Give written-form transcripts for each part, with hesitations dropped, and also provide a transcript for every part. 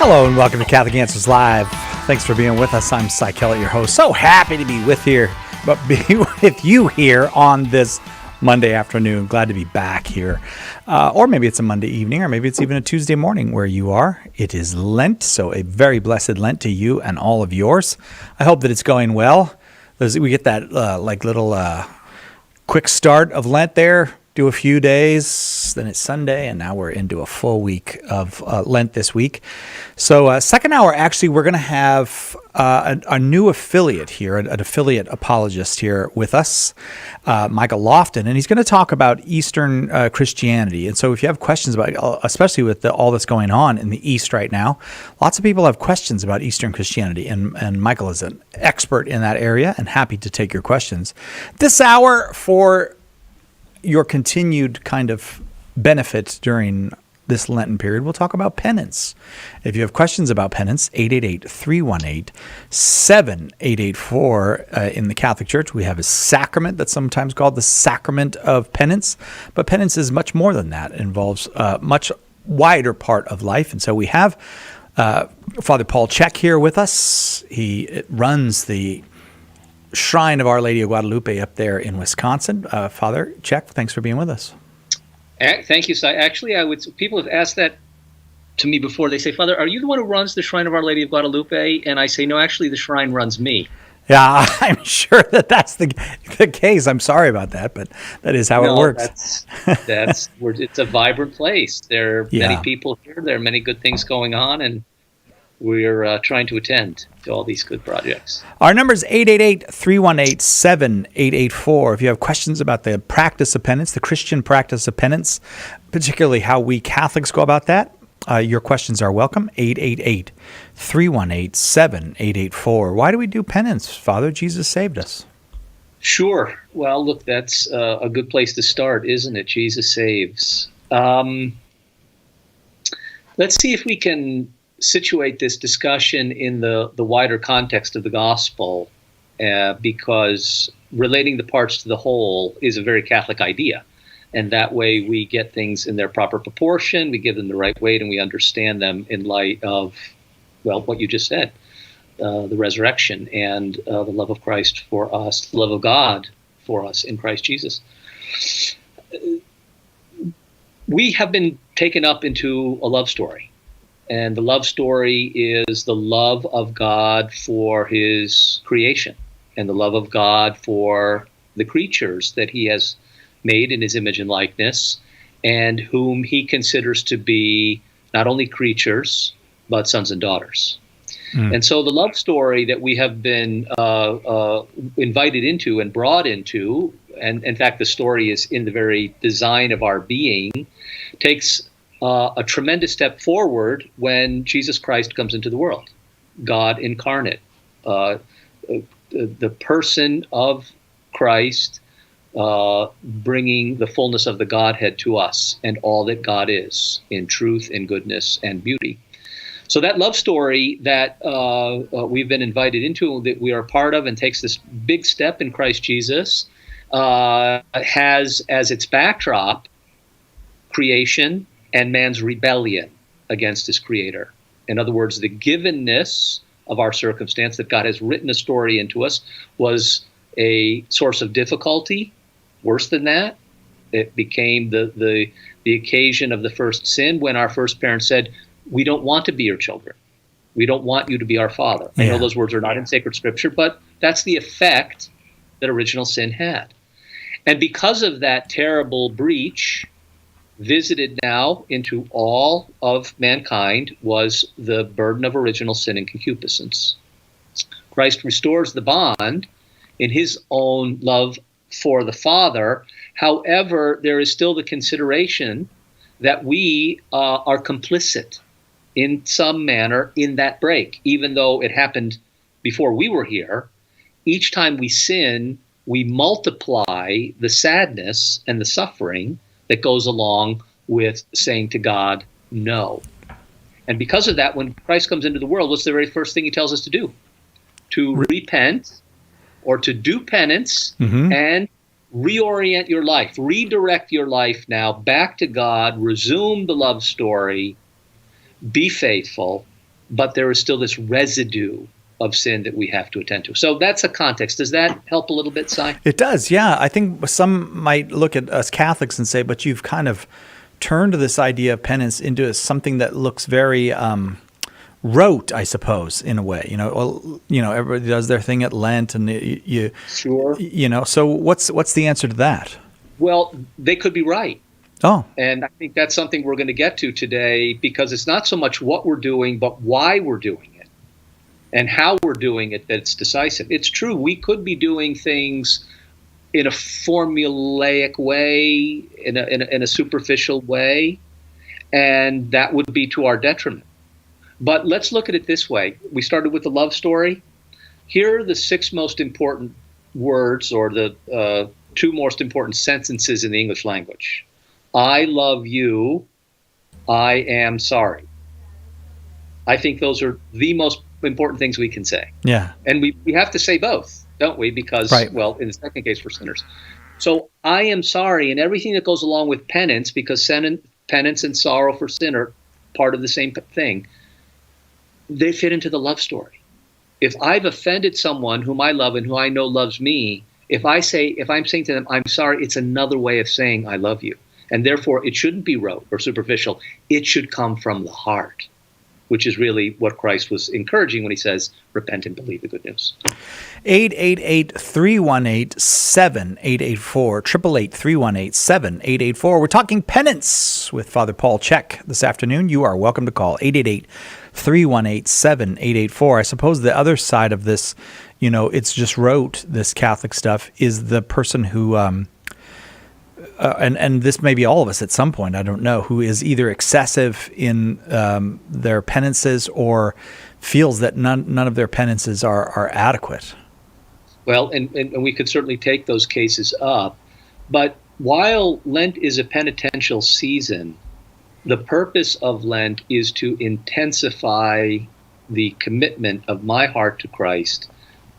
Hello and welcome to Catholic Answers Live. Thanks for being with us. I'm Cy Kellett, your host. So happy to be with you here on this Monday afternoon. Glad to be back here. Or maybe it's a Monday evening, or maybe it's even a Tuesday morning where you are. It is Lent, so a very blessed Lent to you and all of yours. I hope that it's going well. We get that little quick start of Lent there. Do a few days, then it's Sunday, and now we're into a full week of Lent this week. So second hour, actually, we're going to have a new affiliate here, an affiliate apologist here with us, Michael Lofton, and he's going to talk about Eastern Christianity. And so if you have questions about, especially with all that's going on in the East right now, lots of people have questions about Eastern Christianity, and Michael is an expert in that area and happy to take your questions. This hour for your continued kind of benefit during this Lenten period, we'll talk about penance. If you have questions about penance, 888-318-7884. In the Catholic Church, we have a sacrament that's sometimes called the sacrament of penance, but penance is much more than that. It involves a much wider part of life. And so we have Father Paul Check here with us. He runs the Shrine of Our Lady of Guadalupe up there in Wisconsin. Father Check, thanks for being with us. Thank you, Si. Actually, people have asked that to me before. They say, Father, are you the one who runs the Shrine of Our Lady of Guadalupe? And I say, no, actually, the shrine runs me. Yeah, I'm sure that's the case. I'm sorry about that, but that is how it works. It's a vibrant place. There are many people here. There are many good things going on, and we're trying to attend to all these good projects. Our number is 888-318-7884. If you have questions about the practice of penance, the Christian practice of penance, particularly how we Catholics go about that, your questions are welcome. 888-318-7884. Why do we do penance, Father? Jesus saved us. Sure. Well, look, that's a good place to start, isn't it? Jesus saves. Let's see if we can situate this discussion in the wider context of the gospel, because relating the parts to the whole is a very Catholic idea. And that way we get things in their proper proportion, we give them the right weight, and we understand them in light of, well, what you just said, the resurrection and the love of Christ for us, the love of God for us in Christ Jesus. We have been taken up into a love story. And the love story is the love of God for his creation and the love of God for the creatures that he has made in his image and likeness, and whom he considers to be not only creatures, but sons and daughters. And so the love story that we have been invited into and brought into, and in fact the story is in the very design of our being, takes a tremendous step forward when Jesus Christ comes into the world, God incarnate, the person of Christ bringing the fullness of the Godhead to us and all that God is in truth and goodness and beauty. So that love story that we've been invited into, that we are part of, and takes this big step in Christ Jesus, has as its backdrop creation and man's rebellion against his creator. In other words, the givenness of our circumstance, that God has written a story into us, was a source of difficulty. Worse than that, it became the occasion of the first sin, when our first parents said, we don't want to be your children. We don't want you to be our father. Yeah. I know those words are not in sacred scripture, but that's the effect that original sin had. And because of that terrible breach, visited now into all of mankind was the burden of original sin and concupiscence. Christ restores the bond in his own love for the Father. However, there is still the consideration that we are complicit in some manner in that break, even though it happened before we were here. Each time we sin, we multiply the sadness and the suffering that goes along with saying to God, no. And because of that, when Christ comes into the world, what's the very first thing he tells us to do? To repent, or to do penance, and reorient your life, redirect your life now back to God, resume the love story, be faithful, but there is still this residue of sin that we have to attend to. So that's a context. Does that help a little bit, Si? It does, yeah. I think some might look at us Catholics and say, but you've kind of turned this idea of penance into something that looks very rote, I suppose, in a way. Everybody does their thing at Lent, and Sure. So what's the answer to that? Well, they could be right. Oh. And I think that's something we're going to get to today, because it's not so much what we're doing, but why we're doing it and how we're doing it that's decisive. It's true, we could be doing things in a formulaic way, in a superficial way, and that would be to our detriment. But let's look at it this way. We started with the love story. Here are the 6 most important words, or the 2 most important sentences in the English language. I love you, I am sorry. I think those are the most important things we can say. Yeah. And we have to say both, don't we? Because, right. Well, in the second case, for sinners. So I am sorry, and everything that goes along with penance, because penance and sorrow for sin are part of the same thing, they fit into the love story. If I've offended someone whom I love and who I know loves me, if I'm saying to them, I'm sorry, it's another way of saying I love you. And therefore, it shouldn't be rote or superficial. It should come from the heart, which is really what Christ was encouraging when he says, repent and believe the good news. 888-318-7884, 888-318-7884. We're talking penance with Father Paul Chek this afternoon. You are welcome to call 888-318-7884. I suppose the other side of this, it's just rote, this Catholic stuff, is the person who... and this may be all of us at some point, I don't know, who is either excessive in their penances or feels that none of their penances are adequate. Well, and we could certainly take those cases up. But while Lent is a penitential season, the purpose of Lent is to intensify the commitment of my heart to Christ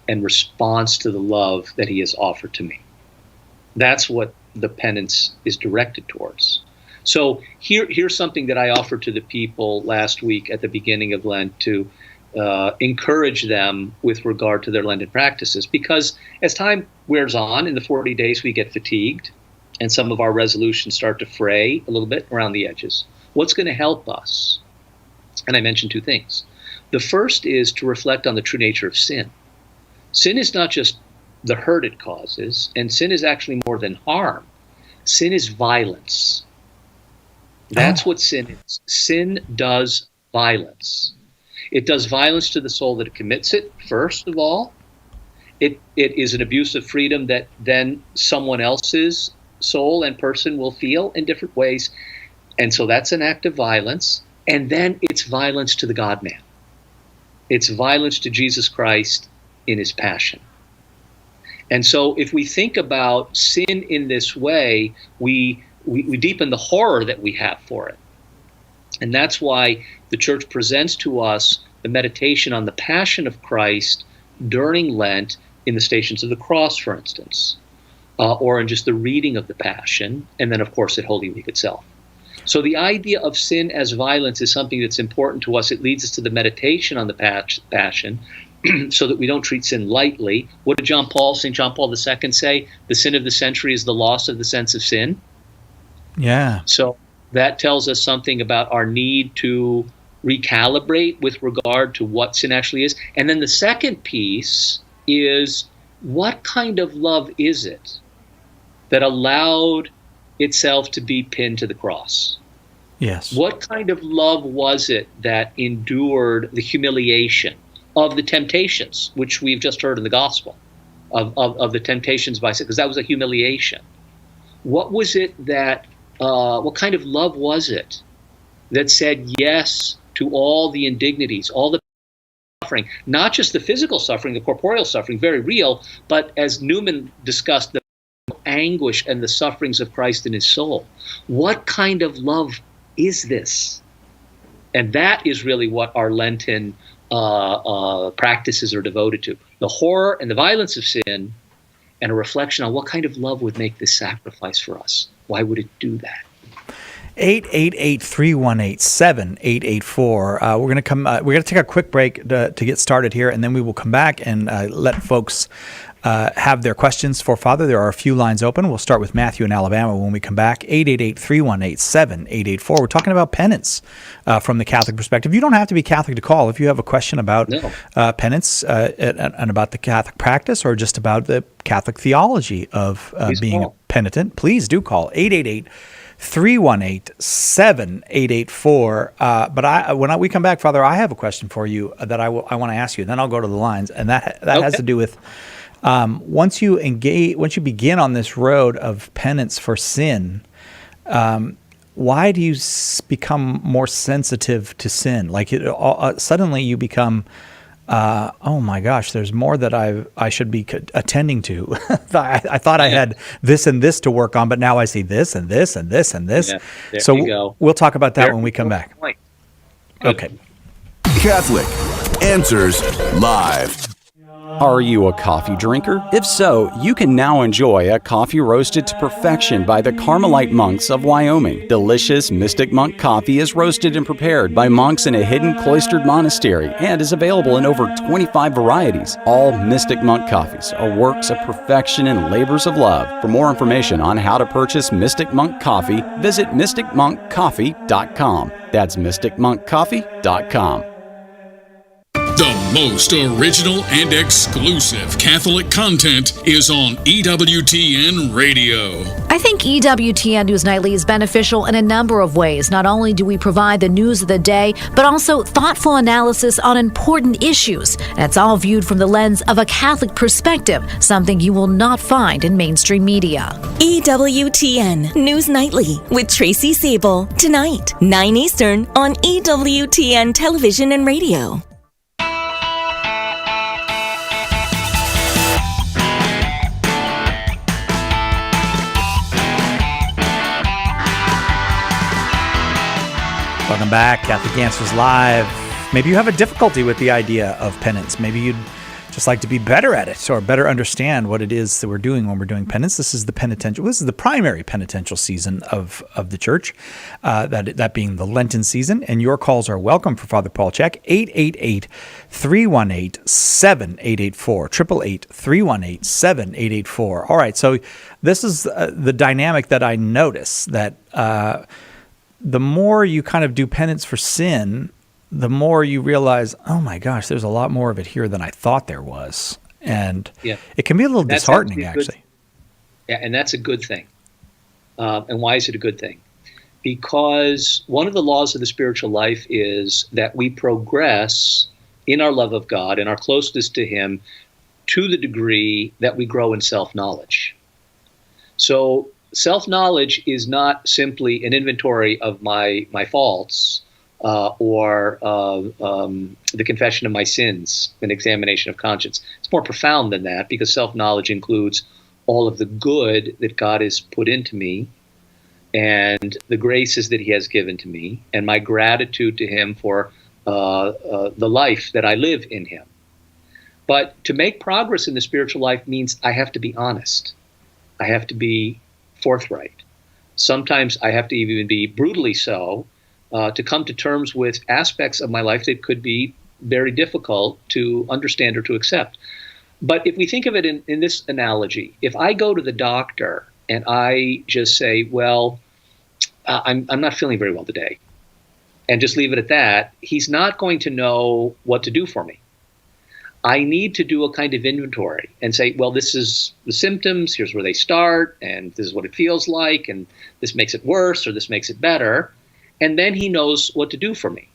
and response to the love that he has offered to me. That's what the penance is directed towards. So here's something that I offered to the people last week at the beginning of Lent to encourage them with regard to their Lenten practices, because as time wears on, in the 40 days we get fatigued and some of our resolutions start to fray a little bit around the edges. What's going to help us? And I mentioned 2 things. The first is to reflect on the true nature of sin. Sin is not just the hurt it causes, and sin is actually more than harm. Sin is violence. That's what sin is. Sin does violence. It does violence to the soul that commits it, first of all. It is an abuse of freedom that then someone else's soul and person will feel in different ways. And so that's an act of violence. And then it's violence to the God-man. It's violence to Jesus Christ in his passion. And so if we think about sin in this way, we deepen the horror that we have for it. And that's why the Church presents to us the meditation on the passion of Christ during Lent in the Stations of the Cross, for instance, or in just the reading of the Passion, and then, of course, at Holy Week itself. So the idea of sin as violence is something that's important to us. It leads us to the meditation on the Passion, so that we don't treat sin lightly. What did St. John Paul II say? The sin of the century is the loss of the sense of sin. Yeah. So that tells us something about our need to recalibrate with regard to what sin actually is. And then the second piece is, what kind of love is it that allowed itself to be pinned to the cross? Yes. What kind of love was it that endured the humiliation of the temptations, which we've just heard in the gospel, of the temptations by sin, because that was a humiliation. What was it that, what kind of love was it that said yes to all the indignities, all the suffering, not just the physical suffering, the corporeal suffering, very real, but as Newman discussed, the anguish and the sufferings of Christ in his soul? What kind of love is this? And that is really what our Lenten practices are devoted to. The horror and the violence of sin, and a reflection on what kind of love would make this sacrifice for us. Why would it do that? 888-318-7884. We're going to take a quick break to get started here, and then we will come back and let folks have their questions for Father. There are a few lines open. We'll start with Matthew in Alabama when we come back. 888-318-7884. We're talking about penance from the Catholic perspective. You don't have to be Catholic to call if you have a question about penance and about the Catholic practice, or just about the Catholic theology of being a penitent. Please do call 888-318-7884. But when we come back, Father, I have a question for you that I want to ask you. Then I'll go to the lines, and that has to do with once you begin on this road of penance for sin. Why do you become more sensitive to sin? Like suddenly you become, oh my gosh, there's more that I should be attending to. I thought I had this and this to work on, but now I see this and this and this and this. Yeah, so we'll talk about that when we come back. Okay. Catholic Answers Live. Are you a coffee drinker? If so, you can now enjoy a coffee roasted to perfection by the Carmelite monks of Wyoming. Delicious Mystic Monk coffee is roasted and prepared by monks in a hidden cloistered monastery and is available in over 25 varieties. All Mystic Monk coffees are works of perfection and labors of love. For more information on how to purchase Mystic Monk coffee, visit mysticmonkcoffee.com. That's mysticmonkcoffee.com. The most original and exclusive Catholic content is on EWTN Radio. I think EWTN News Nightly is beneficial in a number of ways. Not only do we provide the news of the day, but also thoughtful analysis on important issues. And it's all viewed from the lens of a Catholic perspective, something you will not find in mainstream media. EWTN News Nightly with Tracy Sable. Tonight, 9 Eastern on EWTN Television and Radio. Welcome back, Catholic Answers Live. Maybe you have a difficulty with the idea of penance. Maybe you'd just like to be better at it, or better understand what it is that we're doing when we're doing penance. This is the primary penitential season of the Church, that being the Lenten season. And your calls are welcome for Father Paul Check, 888-318-7884, 888-318-7884. All right, so this is the dynamic that I notice, that the more you kind of do penance for sin, the more you realize, oh my gosh, there's a lot more of it here than I thought there was. And it can be a little disheartening, actually. Yeah, and that's a good thing. And why is it a good thing? Because one of the laws of the spiritual life is that we progress in our love of God and our closeness to Him to the degree that we grow in self-knowledge. So self-knowledge is not simply an inventory of my faults or the confession of my sins, an examination of conscience. It's more profound than that, because self-knowledge includes all of the good that God has put into me and the graces that He has given to me, and my gratitude to Him for the life that I live in Him. But to make progress in the spiritual life means I have to be honest. I have to be forthright. Sometimes I have to even be brutally so to come to terms with aspects of my life that could be very difficult to understand or to accept. But if we think of it in this analogy, if I go to the doctor and I just say, well, I'm not feeling very well today, and just leave it at that, he's not going to know what to do for me. I need to do a kind of inventory and say, well, this is the symptoms, here's where they start, and this is what it feels like, and this makes it worse, or this makes it better. And then he knows what to do for me.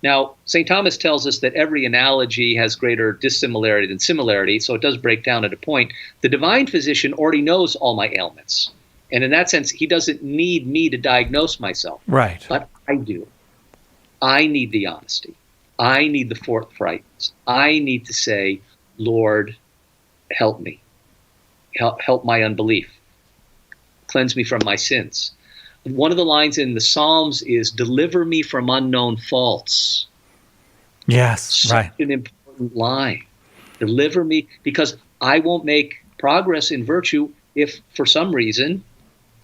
Now, St. Thomas tells us that every analogy has greater dissimilarity than similarity, so it does break down at a point. The divine physician already knows all my ailments. And in that sense, he doesn't need me to diagnose myself. Right. But I do. I need the honesty. I need the forthrightness. I need to say, Lord, help me. Help my unbelief. Cleanse me from my sins. One of the lines in the Psalms is, deliver me from unknown faults. Yes, Such right. an important line. Deliver me, because I won't make progress in virtue if, for some reason,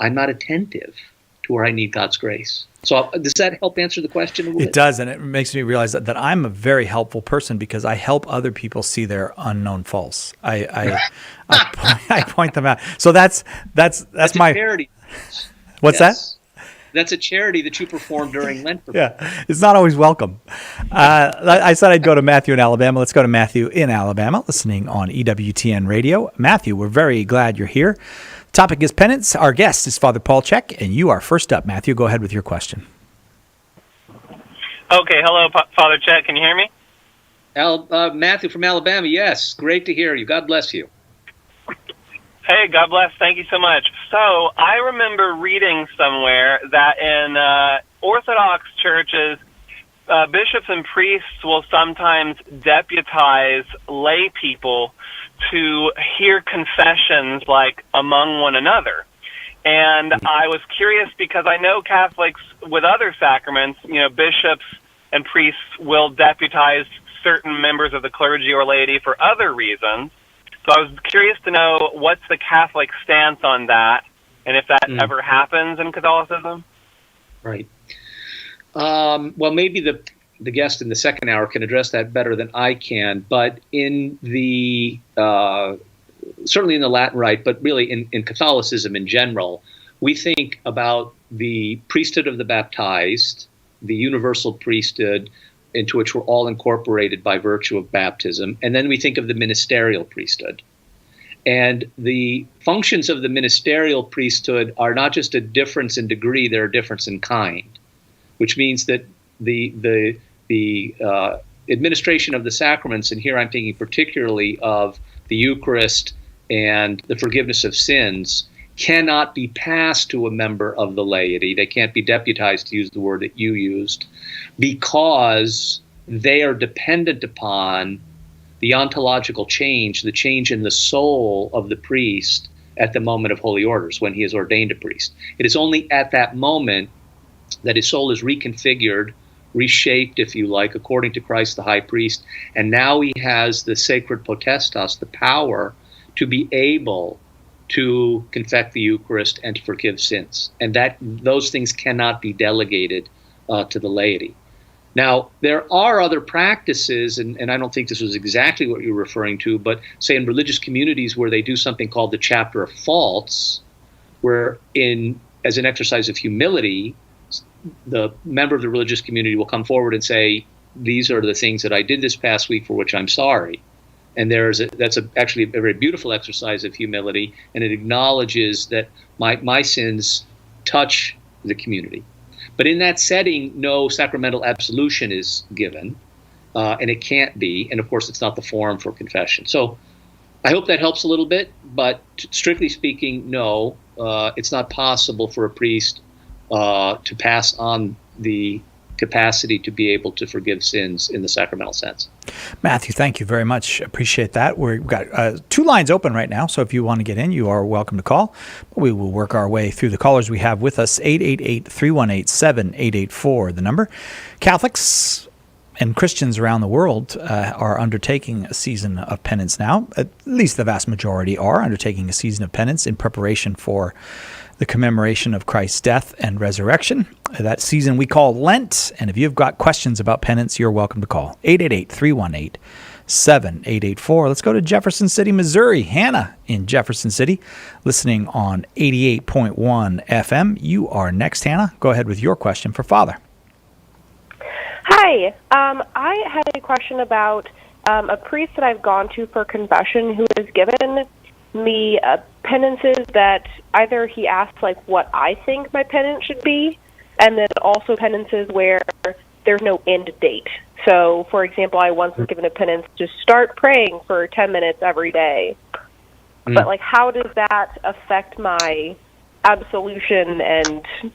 I'm not attentive. to where I need God's grace. So does that help answer the question a little bit? It does, and it makes me realize that I'm a very helpful person because I help other people see their unknown faults. I point them out. So that's my charity. What's that? That's a charity that you perform during Lent. Yeah, it's not always welcome. I said I'd go to Matthew in Alabama. Let's go to Matthew in Alabama, listening on EWTN Radio. Matthew, we're very glad you're here. Topic is penance. Our guest is Father Paul Check, and you are first up. Matthew, go ahead with your question. Okay, hello, Father Check. Can you hear me? Matthew from Alabama, yes. Great to hear you. God bless you. Hey, God bless. Thank you so much. So I remember reading somewhere that in Orthodox churches, bishops and priests will sometimes deputize lay people to hear confessions like among one another. And I was curious because I know Catholics with other sacraments, bishops and priests will deputize certain members of the clergy or laity for other reasons. So I was curious to know what's the Catholic stance on that, and if that ever happens in Catholicism. Right. Well, maybe the guest in the second hour can address that better than I can, but in the certainly in the Latin Rite, but really in Catholicism in general, we think about the priesthood of the baptized, the universal priesthood into which we're all incorporated by virtue of baptism, and then we think of the ministerial priesthood. And the functions of the ministerial priesthood are not just a difference in degree, they're a difference in kind, which means that the administration of the sacraments, and here I'm thinking particularly of the Eucharist and the forgiveness of sins, cannot be passed to a member of the laity. They can't be deputized, to use the word that you used, because they are dependent upon the ontological change, the change in the soul of the priest at the moment of holy orders, when he is ordained a priest. It is only at that moment that his soul is reconfigured, reshaped, if you like, according to Christ the high priest, and now he has the sacred potestas, the power to be able to confect the Eucharist and to forgive sins. And that those things cannot be delegated to the laity. Now, there are other practices, and I don't think this was exactly what you're referring to, but say in religious communities where they do something called the chapter of faults, where as an exercise of humility, the member of the religious community will come forward and say, these are the things that I did this past week for which I'm sorry. And that's actually a very beautiful exercise of humility, and it acknowledges that my sins touch the community. But in that setting, no sacramental absolution is given, and it can't be. And of course, it's not the forum for confession. So I hope that helps a little bit, but strictly speaking, no, it's not possible for a priest to pass on the capacity to be able to forgive sins in the sacramental sense. Matthew, thank you very much. Appreciate that. We've got 2 lines open right now, so if you want to get in, you are welcome to call. We will work our way through the callers we have with us. 888-318-7884, the number. Catholics and Christians around the world are undertaking a season of penance now. At least the vast majority are undertaking a season of penance in preparation for the commemoration of Christ's death and resurrection. That season we call Lent. And if you've got questions about penance, you're welcome to call 888-318-7884. Let's go to Jefferson City, Missouri. Hannah in Jefferson City, listening on 88.1 FM. You are next, Hannah. Go ahead with your question for Father. Hi. I had a question about a priest that I've gone to for confession who has given me penances that either he asks like what I think my penance should be, and then also penances where there's no end date. So, for example, I once was given a penance to start praying for 10 minutes every day. But like, how does that affect my absolution and, I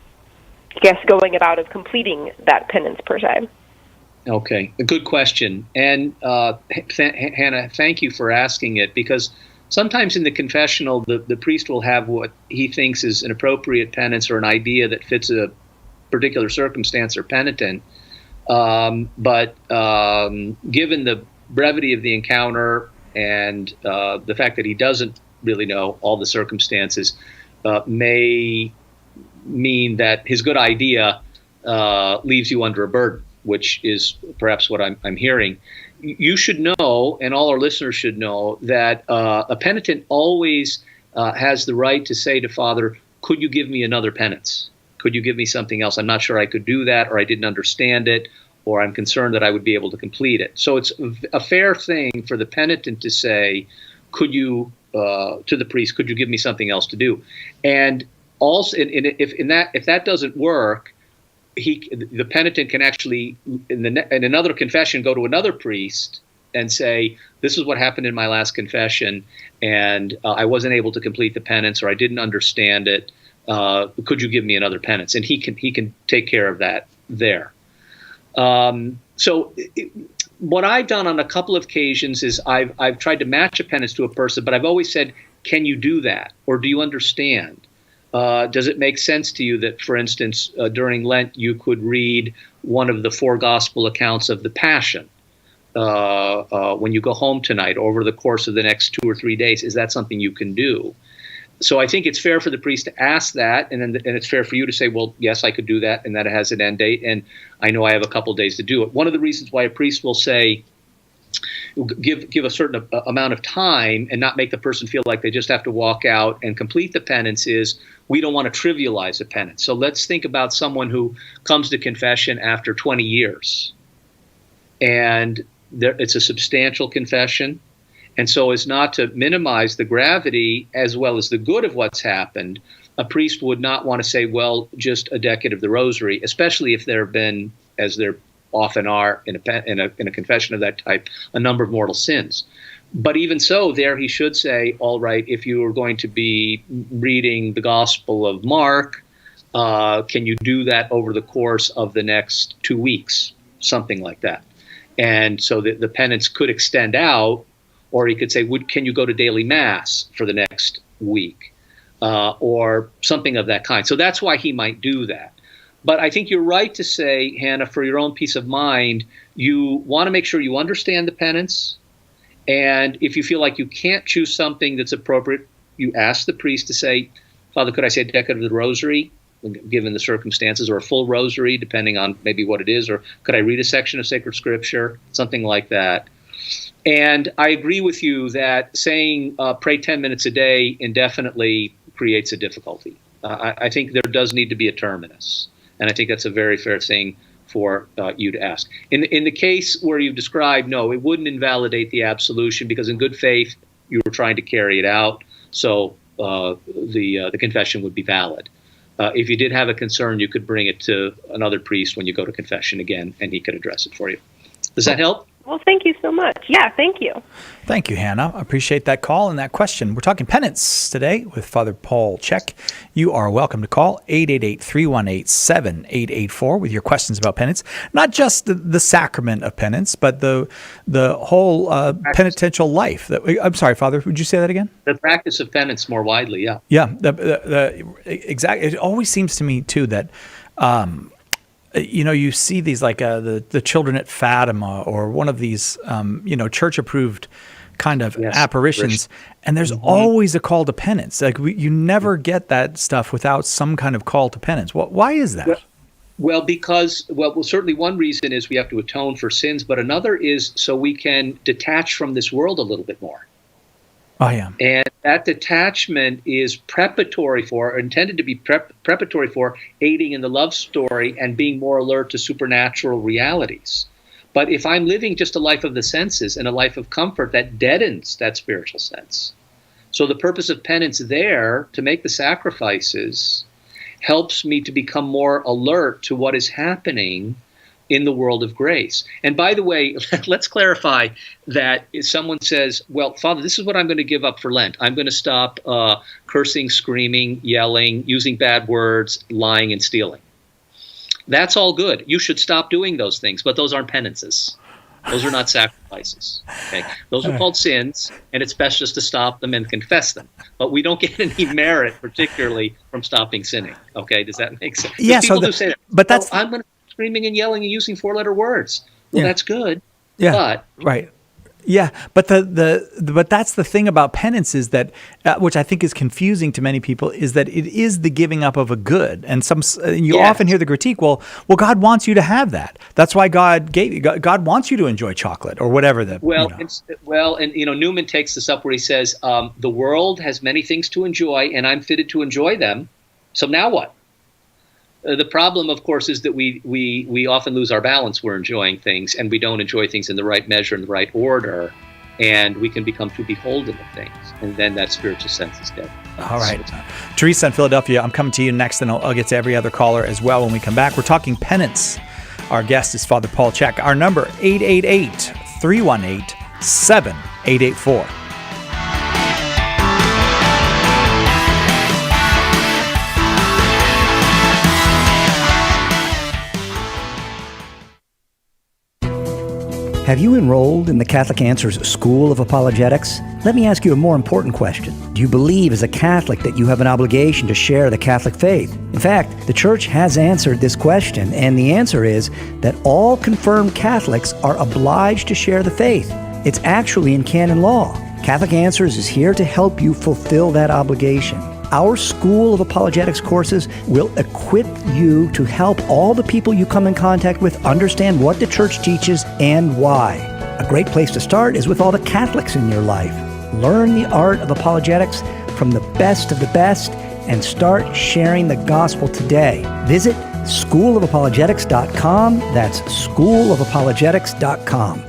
guess, going about of completing that penance per se? Okay, a good question. And Hannah, thank you for asking it, because sometimes in the confessional, the priest will have what he thinks is an appropriate penance or an idea that fits a particular circumstance or penitent. But given the brevity of the encounter and the fact that he doesn't really know all the circumstances, may mean that his good idea leaves you under a burden, which is perhaps what I'm hearing. You should know, and all our listeners should know, that a penitent always has the right to say to Father, could you give me another penance? Could you give me something else? I'm not sure I could do that, or I didn't understand it, or I'm concerned that I would be able to complete it. So it's a fair thing for the penitent to say, could you, to the priest, could you give me something else to do? And also, if that doesn't work, the penitent can actually, in another confession, go to another priest and say, this is what happened in my last confession, and I wasn't able to complete the penance, or I didn't understand it. Could you give me another penance? And he can take care of that there. What I've done on a couple of occasions is I've tried to match a penance to a person, but I've always said, can you do that? Or do you understand? Does it make sense to you that, for instance, during Lent, you could read one of the 4 gospel accounts of the Passion when you go home tonight, over the course of the next 2 or 3 days? Is that something you can do? So I think it's fair for the priest to ask that, and it's fair for you to say, well, yes, I could do that, and that it has an end date, and I know I have a couple days to do it. One of the reasons why a priest will say, give a certain amount of time and not make the person feel like they just have to walk out and complete the penance is, we don't want to trivialize a penance. So let's think about someone who comes to confession after 20 years, and it's a substantial confession. And so as not to minimize the gravity as well as the good of what's happened, a priest would not want to say, well, just a decade of the rosary, especially if there have been, as there often are in a confession of that type, a number of mortal sins. But even so, there he should say, all right, if you are going to be reading the Gospel of Mark, can you do that over the course of the next 2 weeks? Something like that. And so the penance could extend out, or he could say, can you go to daily Mass for the next week? Or something of that kind. So that's why he might do that. But I think you're right to say, Hannah, for your own peace of mind, you want to make sure you understand the penance. And if you feel like you can't choose something that's appropriate, you ask the priest to say, Father, could I say a decade of the rosary, given the circumstances, or a full rosary, depending on maybe what it is, or could I read a section of sacred scripture, something like that. And I agree with you that saying pray 10 minutes a day indefinitely creates a difficulty. I think there does need to be a terminus. And I think that's a very fair thing for you to ask. In the case where you've described, no, it wouldn't invalidate the absolution, because in good faith you were trying to carry it out, so the confession would be valid. If you did have a concern, you could bring it to another priest when you go to confession again, and he could address it for you. Does that help? Well, thank you so much. Yeah, thank you. Thank you, Hannah. I appreciate that call and that question. We're talking penance today with Father Paul Chek. You are welcome to call 888-318-7884 with your questions about penance. Not just the sacrament of penance, but the whole penitential life. I'm sorry, Father, would you say that again? The practice of penance more widely, yeah. Yeah, exactly. It always seems to me, too, that you see these like the children at Fatima, or one of these, church-approved kind of apparitions, and there's always a call to penance. Like you never get that stuff without some kind of call to penance. Why is that? Well, because certainly one reason is we have to atone for sins, but another is so we can detach from this world a little bit more. Oh, yeah. And that detachment is preparatory for, or intended to be preparatory for, aiding in the love story and being more alert to supernatural realities. But if I'm living just a life of the senses and a life of comfort, that deadens that spiritual sense. So the purpose of penance there, to make the sacrifices, helps me to become more alert to what is happening in the world of grace. And by the way, let's clarify that if someone says, well, Father, this is what I'm going to give up for Lent. I'm going to stop cursing, screaming, yelling, using bad words, lying, and stealing. That's all good. You should stop doing those things, but those aren't penances. Those are not sacrifices. Okay? Those are called sins, and it's best just to stop them and confess them. But we don't get any merit, particularly from stopping sinning. Okay, does that make sense? Yeah. People do say that. But that's I'm going to screaming and yelling and using 4-letter words. Well, that's good. Yeah. But right. Yeah, but but that's the thing about penance is that, which I think is confusing to many people, is that it is the giving up of a good, and you often hear the critique. Well, God wants you to have that. That's why God wants you to enjoy chocolate or whatever. Newman takes this up where he says, "The world has many things to enjoy, and I'm fitted to enjoy them. So now what?" The problem, of course, is that we often lose our balance. We're enjoying things, and we don't enjoy things in the right measure, in the right order, and we can become too beholden to things, and then that spiritual sense is dead. All right. Teresa in Philadelphia, I'm coming to you next, and I'll get to every other caller as well when we come back. We're talking penance. Our guest is Father Paul Chek. Our number, 888-318-7884. Have you enrolled in the Catholic Answers School of Apologetics? Let me ask you a more important question. Do you believe as a Catholic that you have an obligation to share the Catholic faith? In fact, the Church has answered this question, and the answer is that all confirmed Catholics are obliged to share the faith. It's actually in canon law. Catholic Answers is here to help you fulfill that obligation. Our School of Apologetics courses will equip you to help all the people you come in contact with understand what the Church teaches and why. A great place to start is with all the Catholics in your life. Learn the art of apologetics from the best of the best and start sharing the gospel today. Visit schoolofapologetics.com. That's schoolofapologetics.com.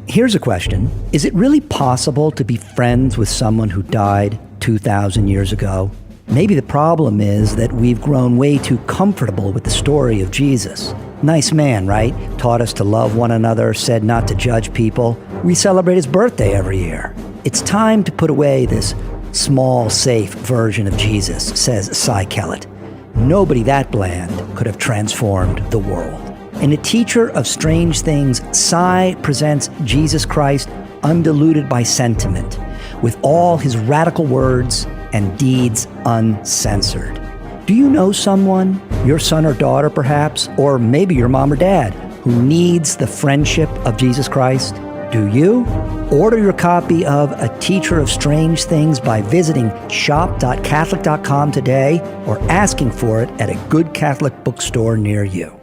Here's a question. Is it really possible to be friends with someone who died 2,000 years ago? Maybe the problem is that we've grown way too comfortable with the story of Jesus. Nice man, right? Taught us to love one another, said not to judge people. We celebrate his birthday every year. It's time to put away this small, safe version of Jesus, says Cy Kellett. Nobody that bland could have transformed the world. In A Teacher of Strange Things, Cy presents Jesus Christ undiluted by sentiment, with all his radical words and deeds uncensored. Do you know someone, your son or daughter perhaps, or maybe your mom or dad, who needs the friendship of Jesus Christ? Do you? Order your copy of A Teacher of Strange Things by visiting shop.catholic.com today or asking for it at a good Catholic bookstore near you.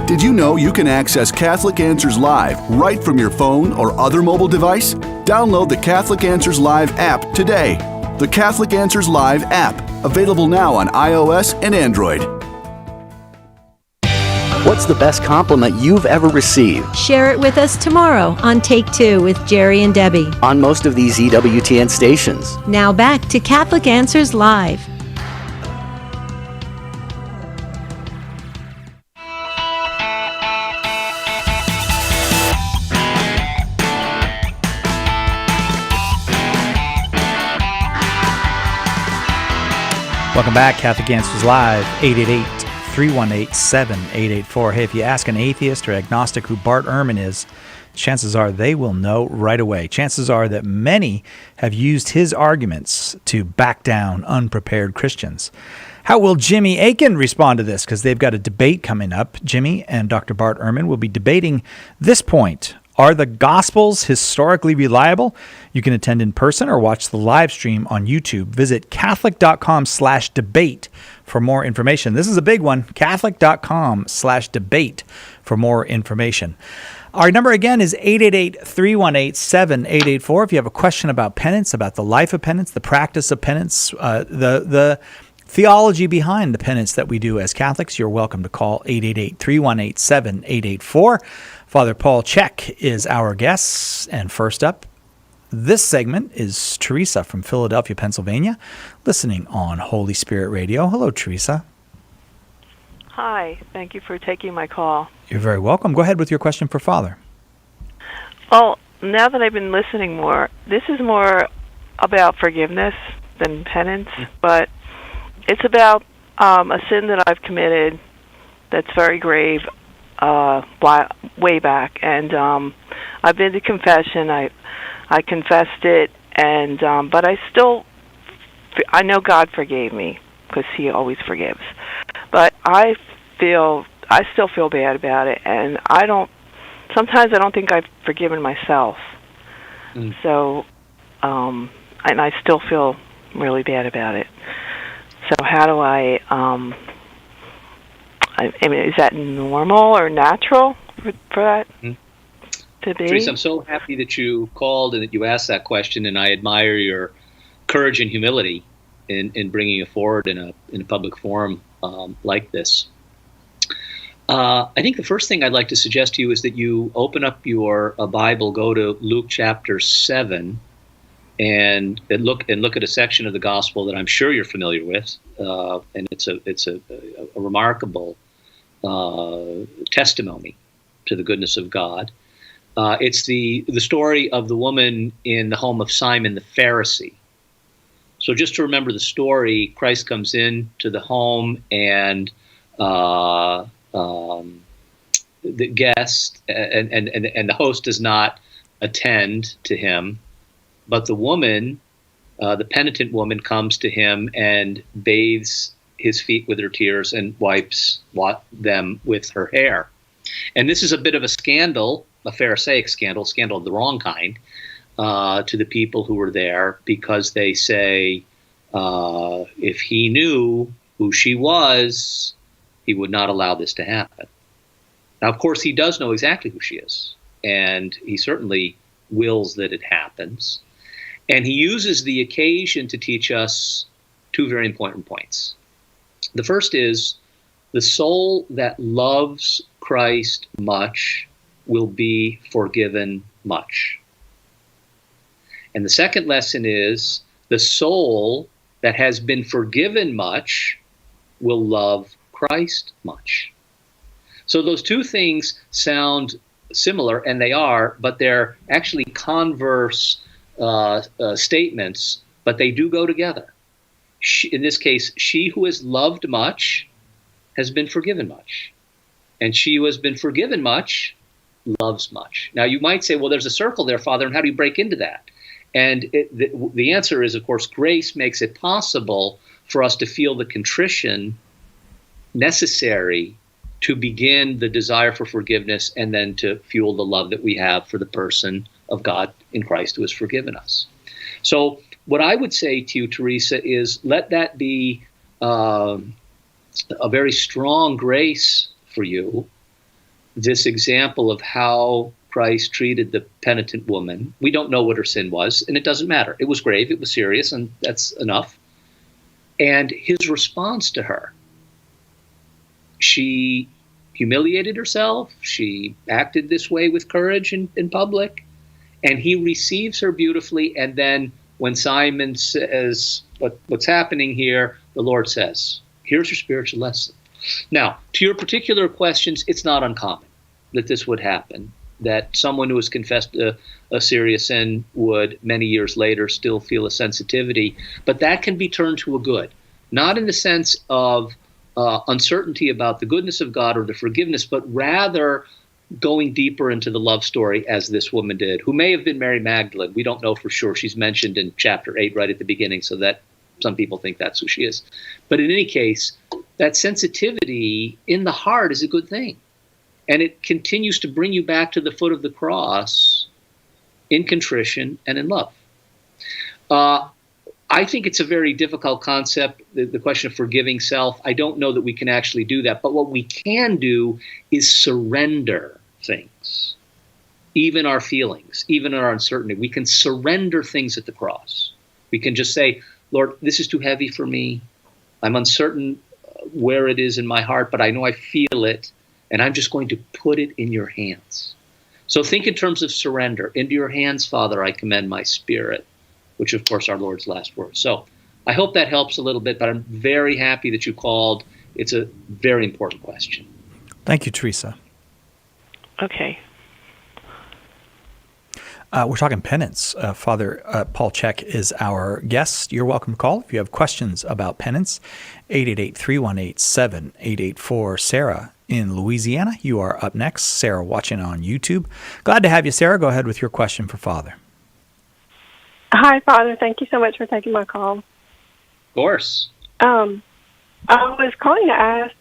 Did you know you can access Catholic Answers Live right from your phone or other mobile device? Download the Catholic Answers Live app today. The Catholic Answers Live app, available now on iOS and Android. What's the best compliment you've ever received? Share it with us tomorrow on Take Two with Jerry and Debbie. On most of these EWTN stations. Now back to Catholic Answers Live. Welcome back, Catholic Answers Live, 888-318-7884. Hey, if you ask an atheist or agnostic who Bart Ehrman is, chances are they will know right away. Chances are that many have used his arguments to back down unprepared Christians. How will Jimmy Aiken respond to this? Because they've got a debate coming up. Jimmy and Dr. Bart Ehrman will be debating this point. Are the Gospels historically reliable? You can attend in person or watch the live stream on YouTube. Visit catholic.com/debate for more information. This is a big one, catholic.com/debate for more information. Our number again is 888-318-7884. If you have a question about penance, about the life of penance, the practice of penance, the theology behind the penance that we do as Catholics, you're welcome to call 888-318-7884. Father Paul Chek is our guest. And first up, this segment is Teresa from Philadelphia, Pennsylvania, listening on Holy Spirit Radio. Hello, Teresa. Hi. Thank you for taking my call. You're very welcome. Go ahead with your question for Father. Well, now that I've been listening more, this is more about forgiveness than penance, but it's about a sin that I've committed that's very grave way back, and I've been to confession. I confessed it, and but I know God forgave me because He always forgives. But I feel I still feel bad about it, and sometimes I don't think I've forgiven myself. So, and I still feel really bad about it. So how do I mean, is that normal or natural for that to be? Teresa, I'm so happy that you called and that you asked that question, and I admire your courage and humility in bringing it forward in a public forum like this. I think the first thing I'd like to suggest to you is that you open up your Bible, go to Luke chapter 7, and look at a section of the gospel that I'm sure you're familiar with, and it's a remarkable testimony to the goodness of God. It's the story of the woman in the home of Simon the Pharisee. So just to remember the story, Christ comes into the home, and the guest and the host does not attend to him, but the woman, the penitent woman, comes to him and bathes his feet with her tears and wipes them with her hair. And this is a bit of a scandal, a Pharisaic scandal of the wrong kind, to the people who were there, because they say, if he knew who she was, he would not allow this to happen. Now, of course, he does know exactly who she is, and he certainly wills that it happens. And he uses the occasion to teach us two very important points. The first is, the soul that loves Christ much will be forgiven much. And the second lesson is, the soul that has been forgiven much will love Christ much. So those two things sound similar, and they are, but they're actually converse statements, but they do go together. In this case, she who has loved much has been forgiven much, and she who has been forgiven much loves much. Now, you might say, well, there's a circle there, Father, and how do you break into that? And the answer is, of course, grace makes it possible for us to feel the contrition necessary to begin the desire for forgiveness, and then to fuel the love that we have for the person of God in Christ who has forgiven us. So what I would say to you, Teresa, is let that be a very strong grace for you, this example of how Christ treated the penitent woman. We don't know what her sin was, and it doesn't matter. It was grave, it was serious, and that's enough. And his response to her, she humiliated herself, she acted this way with courage in public, and he receives her beautifully. And then when Simon says, what's happening here, the Lord says, here's your spiritual lesson. Now, to your particular questions, it's not uncommon that this would happen, that someone who has confessed a serious sin would, many years later, still feel a sensitivity. But that can be turned to a good, not in the sense of uncertainty about the goodness of God or the forgiveness, but rather going deeper into the love story, as this woman did, who may have been Mary Magdalene. We don't know for sure. She's mentioned in chapter 8 right at the beginning, so that some people think that's who she is. But in any case, that sensitivity in the heart is a good thing. And it continues to bring you back to the foot of the cross in contrition and in love. I think it's a very difficult concept, the question of forgiving self. I don't know that we can actually do that. But what we can do is surrender things, even our feelings, even our uncertainty. We can surrender things at the cross. We can just say, Lord, this is too heavy for me. I'm uncertain where it is in my heart, but I know I feel it, and I'm just going to put it in your hands. So think in terms of surrender. Into your hands, Father, I commend my spirit, which, of course, our Lord's last words. So I hope that helps a little bit, but I'm very happy that you called. It's a very important question. Thank you, Teresa. Okay. We're talking penance. Father Paul Check is our guest. You're welcome to call if you have questions about penance. 888-318-7884. Sarah in Louisiana, you are up next. Sarah watching on YouTube. Glad to have you, Sarah. Go ahead with your question for Father. Hi, Father. Thank you so much for taking my call. Of course. I was calling to ask,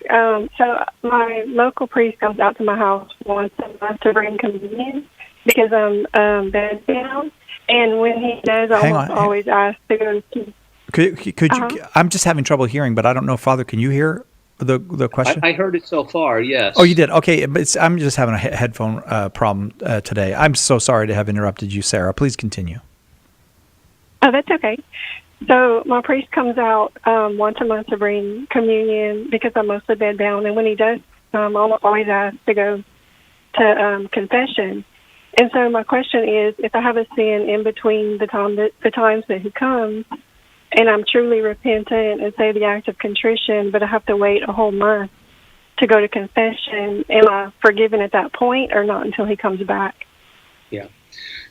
so my local priest comes out to my house once a month to bring communion because I'm bedbound, and when he does, I almost always ask to go to... Could you? I'm just having trouble hearing, but I don't know, Father, can you hear the question? I heard it so far, yes. Oh, you did? Okay, but I'm just having a headphone problem today. I'm so sorry to have interrupted you, Sarah. Please continue. Oh, that's okay. So my priest comes out once a month to bring communion because I'm mostly bedbound, and when he does, I'm always asked to go to confession. And so my question is, if I have a sin in between the times that he comes, and I'm truly repentant and say the act of contrition, but I have to wait a whole month to go to confession, am I forgiven at that point or not until he comes back? Yeah.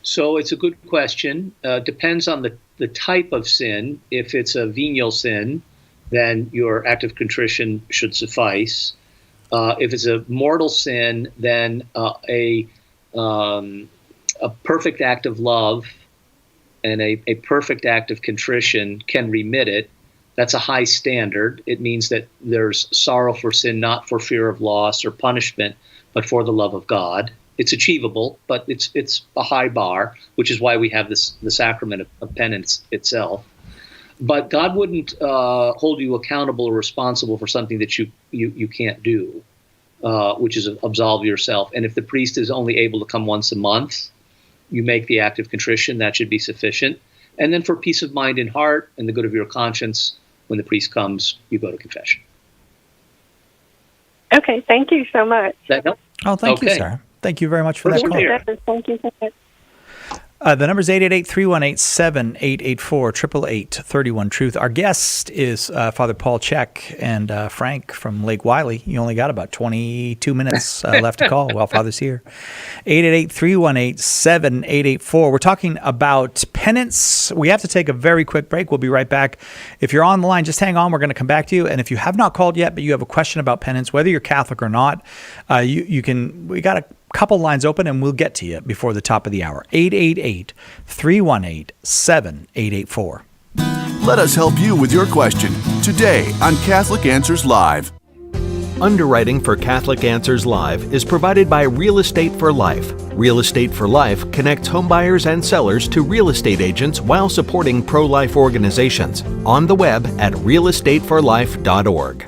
So it's a good question. Depends on the type of sin. If it's a venial sin, then your act of contrition should suffice. If it's a mortal sin, then a perfect act of love and a perfect act of contrition can remit it. That's a high standard. It means that there's sorrow for sin, not for fear of loss or punishment, but for the love of God. It's achievable, but it's a high bar, which is why we have the sacrament of penance itself. But God wouldn't hold you accountable or responsible for something that you can't do, which is absolve yourself. And if the priest is only able to come once a month, you make the act of contrition. That should be sufficient. And then for peace of mind and heart and the good of your conscience, when the priest comes, you go to confession. Okay, thank you so much. That help? Oh, thank you, Sarah. Thank you very much for that call. Thank you so much. The number is 888-318-7884, 888-31-TRUTH. Our guest is Father Paul Check and Frank from Lake Wiley. You only got about 22 minutes left to call while Father's here. 888-318-7884. We're talking about penance. We have to take a very quick break. We'll be right back. If you're on the line, just hang on. We're going to come back to you. And if you have not called yet, but you have a question about penance, whether you're Catholic or not, you can. We got a couple lines open, and we'll get to you before the top of the hour. 888-318-7884. Let us help you with your question today on Catholic Answers Live. Underwriting for Catholic Answers Live is provided by Real Estate for Life. Real Estate for Life connects homebuyers and sellers to real estate agents while supporting pro-life organizations. On the web at realestateforlife.org.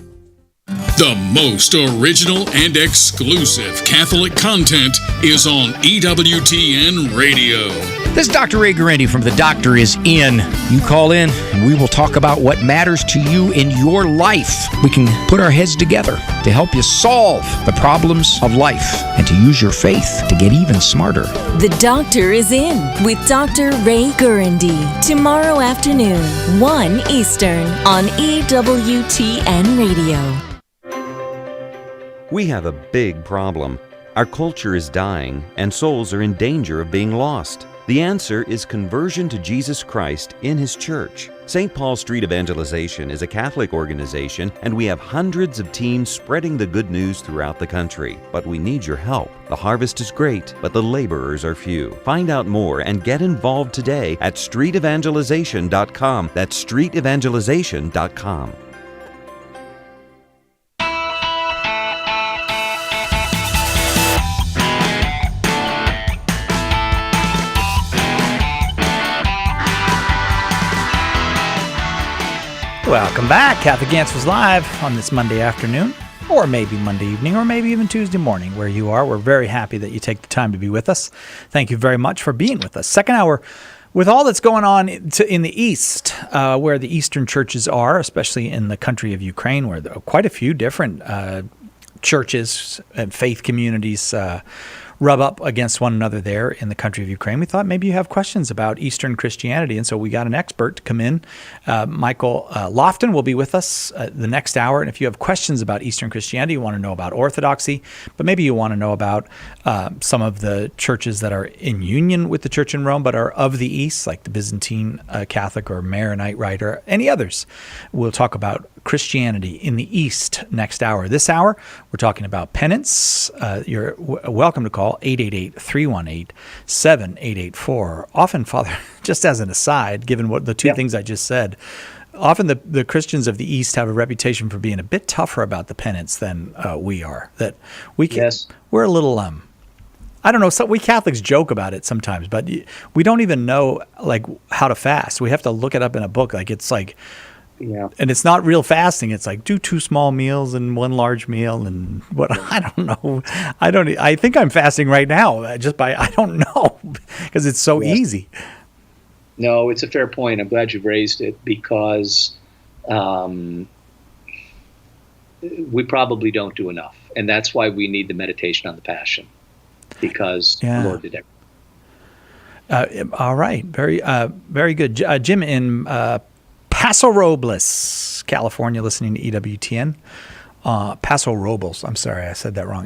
The most original and exclusive Catholic content is on EWTN Radio. This is Dr. Ray Guarendi from The Doctor Is In. You call in and we will talk about what matters to you in your life. We can put our heads together to help you solve the problems of life and to use your faith to get even smarter. The Doctor Is In with Dr. Ray Guarendi. Tomorrow afternoon, 1 Eastern on EWTN Radio. We have a big problem. Our culture is dying, and souls are in danger of being lost. The answer is conversion to Jesus Christ in His church. St. Paul Street Evangelization is a Catholic organization, and we have hundreds of teams spreading the good news throughout the country. But we need your help. The harvest is great, but the laborers are few. Find out more and get involved today at streetevangelization.com. That's streetevangelization.com. Welcome back. Catholic Answers Live on this Monday afternoon, or maybe Monday evening, or maybe even Tuesday morning, where you are. We're very happy that you take the time to be with us. Thank you very much for being with us. Second hour, with all that's going on in the East, where the Eastern churches are, especially in the country of Ukraine, where there are quite a few different churches and faith communities rub up against one another there in the country of Ukraine. We thought maybe you have questions about Eastern Christianity, and so we got an expert to come in. Michael Lofton will be with us the next hour, and if you have questions about Eastern Christianity, you want to know about Orthodoxy, but maybe you want to know about some of the churches that are in union with the Church in Rome but are of the East, like the Byzantine Catholic or Maronite Rite or any others. We'll talk about Christianity in the East next hour. This hour, we're talking about penance. You're welcome to call 888-318-7884. Often, Father, just as an aside, given what the two things I just said, often the Christians of the East have a reputation for being a bit tougher about the penance than we are. That we're a little I don't know. So we Catholics joke about it sometimes, but we don't even know like how to fast. We have to look it up in a book. Like it's like, and it's not real fasting. It's like do 2 small meals and 1 large meal and what I don't know. I think I'm fasting right now I don't know because it's so easy. No, it's a fair point. I'm glad you've raised it because we probably don't do enough, and that's why we need the meditation on the Passion. Because the Lord did everything. All right. Very good. Jim in Paso Robles, California, listening to EWTN. Paso Robles. I'm sorry, I said that wrong.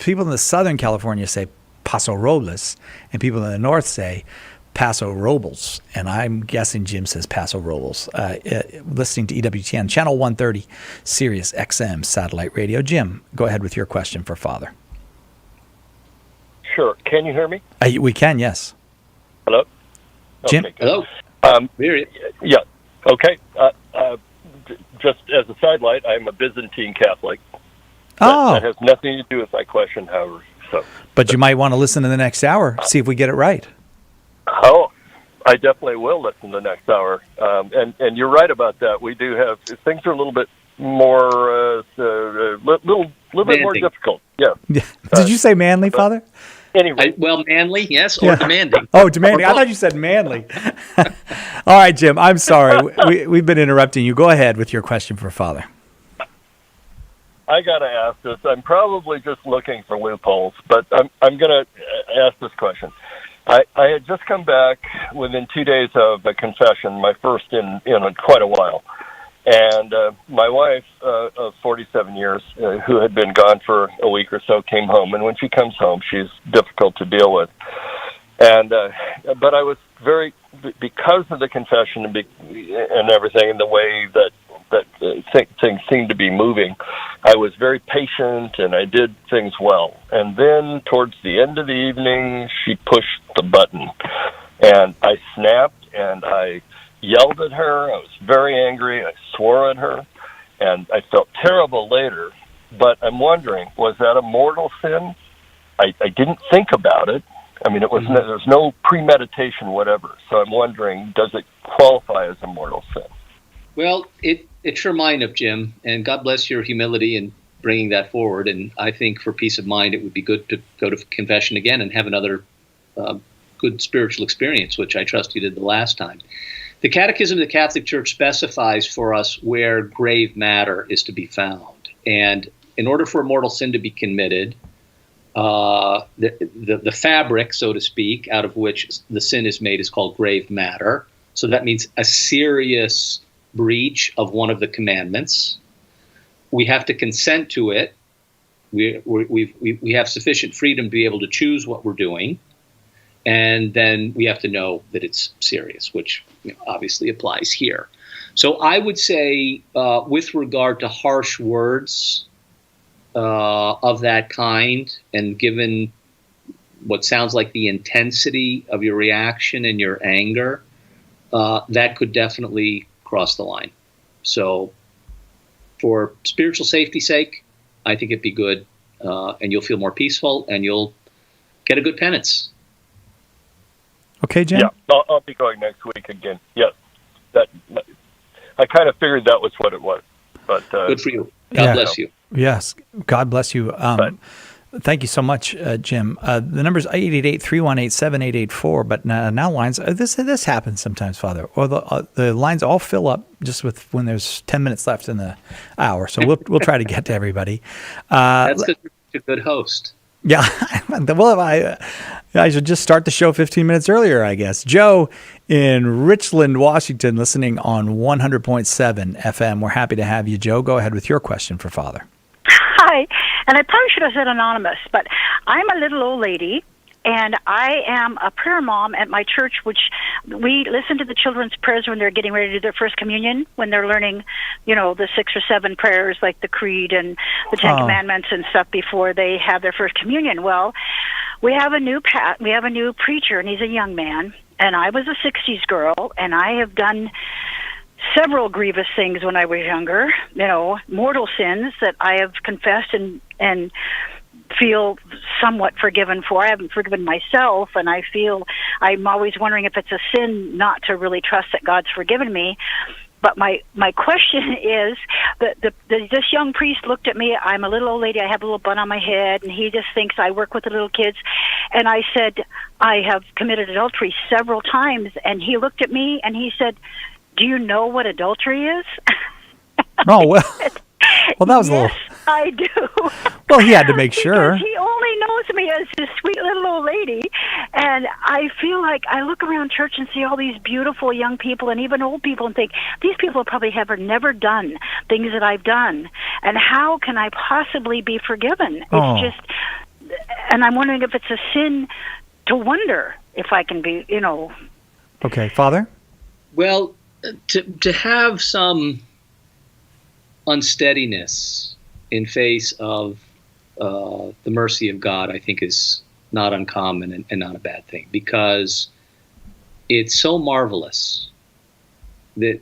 People in the Southern California say Paso Robles, and people in the North say Paso Robles. And I'm guessing Jim says Paso Robles. Listening to EWTN, Channel 130, Sirius XM Satellite Radio. Jim, go ahead with your question for Father. Sure. Can you hear me? We can, yes. Hello? Jim? Okay, hello? Yeah. Okay. Just as a sidelight, I'm a Byzantine Catholic. That has nothing to do with my question, however. But you might want to listen to the next hour, see if we get it right. Oh, I definitely will listen to the next hour. And you're right about that. We do have, things are a little bit more, little bit more difficult. Yeah. Did you say manly, Father? Anyway. Manly, yes, or demanding. Oh, demanding. I thought you said manly. All right, Jim, I'm sorry. We've been interrupting you. Go ahead with your question for Father. I got to ask this. I'm probably just looking for loopholes, but I'm going to ask this question. I had just come back within 2 days of a confession, my first in quite a while. And my wife of 47 years, who had been gone for a week or so, came home. And when she comes home, she's difficult to deal with. And but I was because of the confession and everything, and the way that things seemed to be moving, I was very patient and I did things well. And then towards the end of the evening, she pushed the button, and I snapped and I yelled at her. I was very angry. I swore at her, and I felt terrible later. But I'm wondering, was that a mortal sin? I didn't think about it. I mean, there was no premeditation, whatever. So I'm wondering, does it qualify as a mortal sin? Well, it's your mind of Jim, and God bless your humility in bringing that forward. And I think for peace of mind, it would be good to go to confession again and have another good spiritual experience, which I trust you did the last time. The Catechism of the Catholic Church specifies for us where grave matter is to be found. And in order for a mortal sin to be committed, the fabric, so to speak, out of which the sin is made is called grave matter. So that means a serious breach of one of the commandments. We have to consent to it. We have sufficient freedom to be able to choose what we're doing. And then we have to know that it's serious, which obviously applies here. So I would say with regard to harsh words of that kind, and given what sounds like the intensity of your reaction and your anger, that could definitely cross the line. So for spiritual safety's sake, I think it'd be good, and you'll feel more peaceful, and you'll get a good penance. Okay, Jim? Yeah, I'll be going next week again. Yes. I kind of figured that was what it was. But good for you. God bless you. Yes, God bless you. Thank you so much, Jim. The number is 888-318-7884, but now lines, this happens sometimes, Father, or the lines all fill up just when there's 10 minutes left in the hour, so we'll try to get to everybody. That's because you're a good host. Yeah, well, I should just start the show 15 minutes earlier, I guess. Joe in Richland, Washington, listening on 100.7 FM. We're happy to have you, Joe. Go ahead with your question for Father. Hi, and I probably should have said anonymous, but I'm a little old lady, and I am a prayer mom at my church, which we listen to the children's prayers when they're getting ready to do their first communion, when they're learning, the 6 or 7 prayers like the Creed and the 10 Commandments and stuff before they have their first communion. Well, we have a new preacher, and he's a young man, and I was a 60s girl, and I have done several grievous things when I was younger, mortal sins that I have confessed and feel somewhat forgiven for. I haven't forgiven myself, and I'm always wondering if it's a sin not to really trust that God's forgiven me. But my question is that this young priest looked at me. I'm a little old lady. I have a little bun on my head, and he just thinks I work with the little kids. And I said, I have committed adultery several times. And he looked at me, and he said, do you know what adultery is? Oh, well, that was a little... I do. Well, he had to make sure. He only knows me as this sweet little old lady, and I feel like I look around church and see all these beautiful young people and even old people and think, these people probably have never done things that I've done, and how can I possibly be forgiven? Oh. It's just, and I'm wondering if it's a sin to wonder if I can be, Okay, Father? Well, to have some unsteadiness in face of the mercy of God, I think is not uncommon and not a bad thing, because it's so marvelous that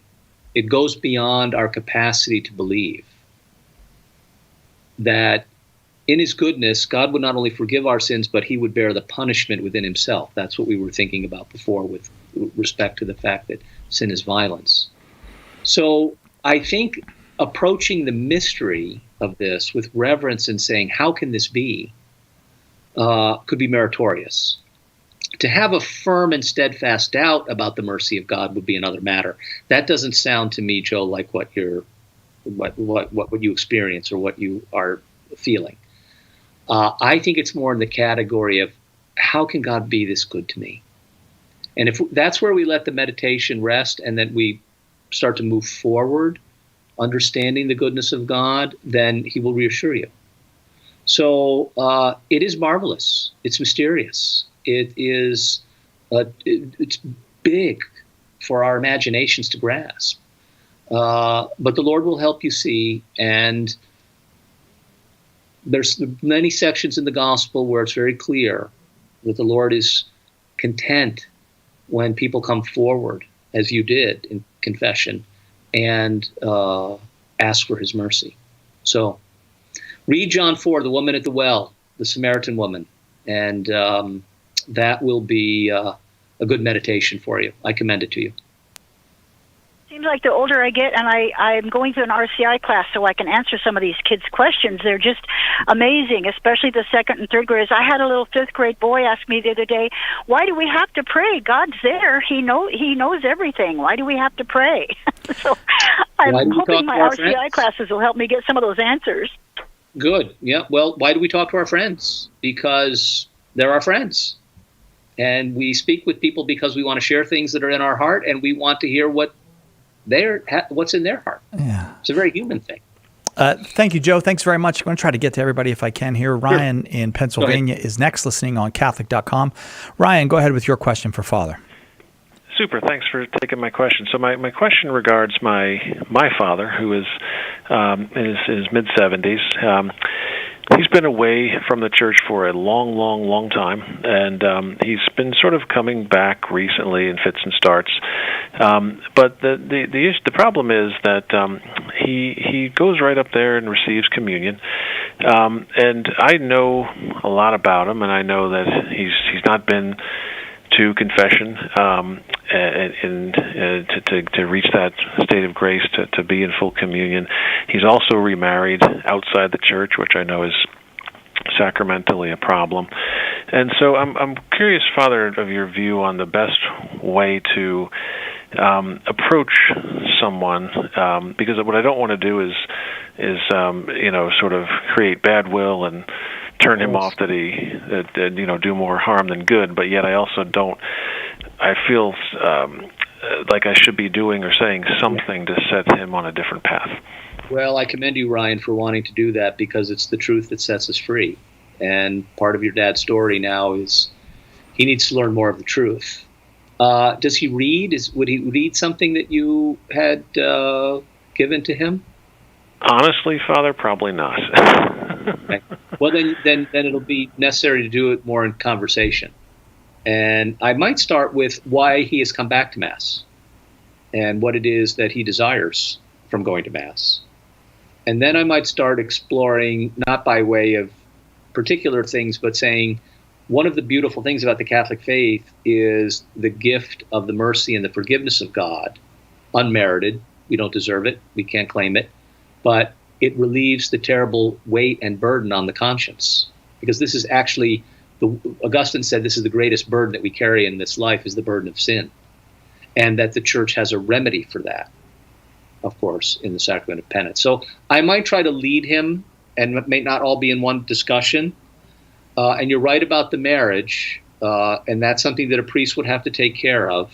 it goes beyond our capacity to believe that in his goodness, God would not only forgive our sins, but he would bear the punishment within himself. That's what we were thinking about before with respect to the fact that sin is violence. So I think approaching the mystery of this with reverence and saying, how can this be, could be meritorious. To have a firm and steadfast doubt about the mercy of God would be another matter. That doesn't sound to me, Joe, like what you experience or what you are feeling. I think it's more in the category of, how can God be this good to me? And if that's where we let the meditation rest, and then we start to move forward, understanding the goodness of God, then he will reassure you. So it is marvelous. It's mysterious. It is it's big for our imaginations to grasp. But the Lord will help you see. And there's many sections in the gospel where it's very clear that the Lord is content when people come forward, as you did in confession, and ask for his mercy. So read John 4, the woman at the well, the Samaritan woman, and that will be a good meditation for you. I commend it to you. Seems like the older I get, and I'm going through an RCI class so I can answer some of these kids' questions. They're just amazing, especially the second and third graders. I had a little fifth grade boy ask me the other day, why do we have to pray? God's there. He knows everything. Why do we have to pray? So I'm hoping my RCI classes will help me get some of those answers. Good. Yeah. Well, why do we talk to our friends? Because they're our friends. And we speak with people because we want to share things that are in our heart, and we want to hear what's in their heart. Yeah. It's a very human thing. Thank you, Joe. Thanks very much. I'm going to try to get to everybody if I can here. Ryan in Pennsylvania is next, listening on Catholic.com. Ryan, go ahead with your question for Father. Super. Thanks for taking my question. So my question regards my father, who is in his mid-70s. He's been away from the church for a long time, and he's been sort of coming back recently in fits and starts. But the problem is that he goes right up there and receives communion, and I know a lot about him, and I know that he's not been to confession to reach that state of grace to be in full communion. He's also remarried outside the church, which I know is sacramentally a problem. And so I'm curious, Father, of your view on the best way to approach someone, because what I don't want to do is sort of create bad will and turn him off that do more harm than good, but yet I also don't. I feel like I should be doing or saying something to set him on a different path. Well, I commend you, Ryan, for wanting to do that, because it's the truth that sets us free. And part of your dad's story now is he needs to learn more of the truth. Does he read? Would he read something that you had given to him? Honestly, Father, probably not. Okay. Well, then it'll be necessary to do it more in conversation. And I might start with why he has come back to Mass. and what it is that he desires from going to Mass. And then I might start exploring, not by way of particular things, but saying one of the beautiful things about the Catholic faith is the gift of the mercy and the forgiveness of God, unmerited. We don't deserve it. We can't claim it. But it relieves the terrible weight and burden on the conscience. Because this is actually, Augustine said this is the greatest burden that we carry in this life is the burden of sin. And that the Church has a remedy for that, of course, in the sacrament of penance. So I might try to lead him, and it may not all be in one discussion. And you're right about the marriage, and that's something that a priest would have to take care of.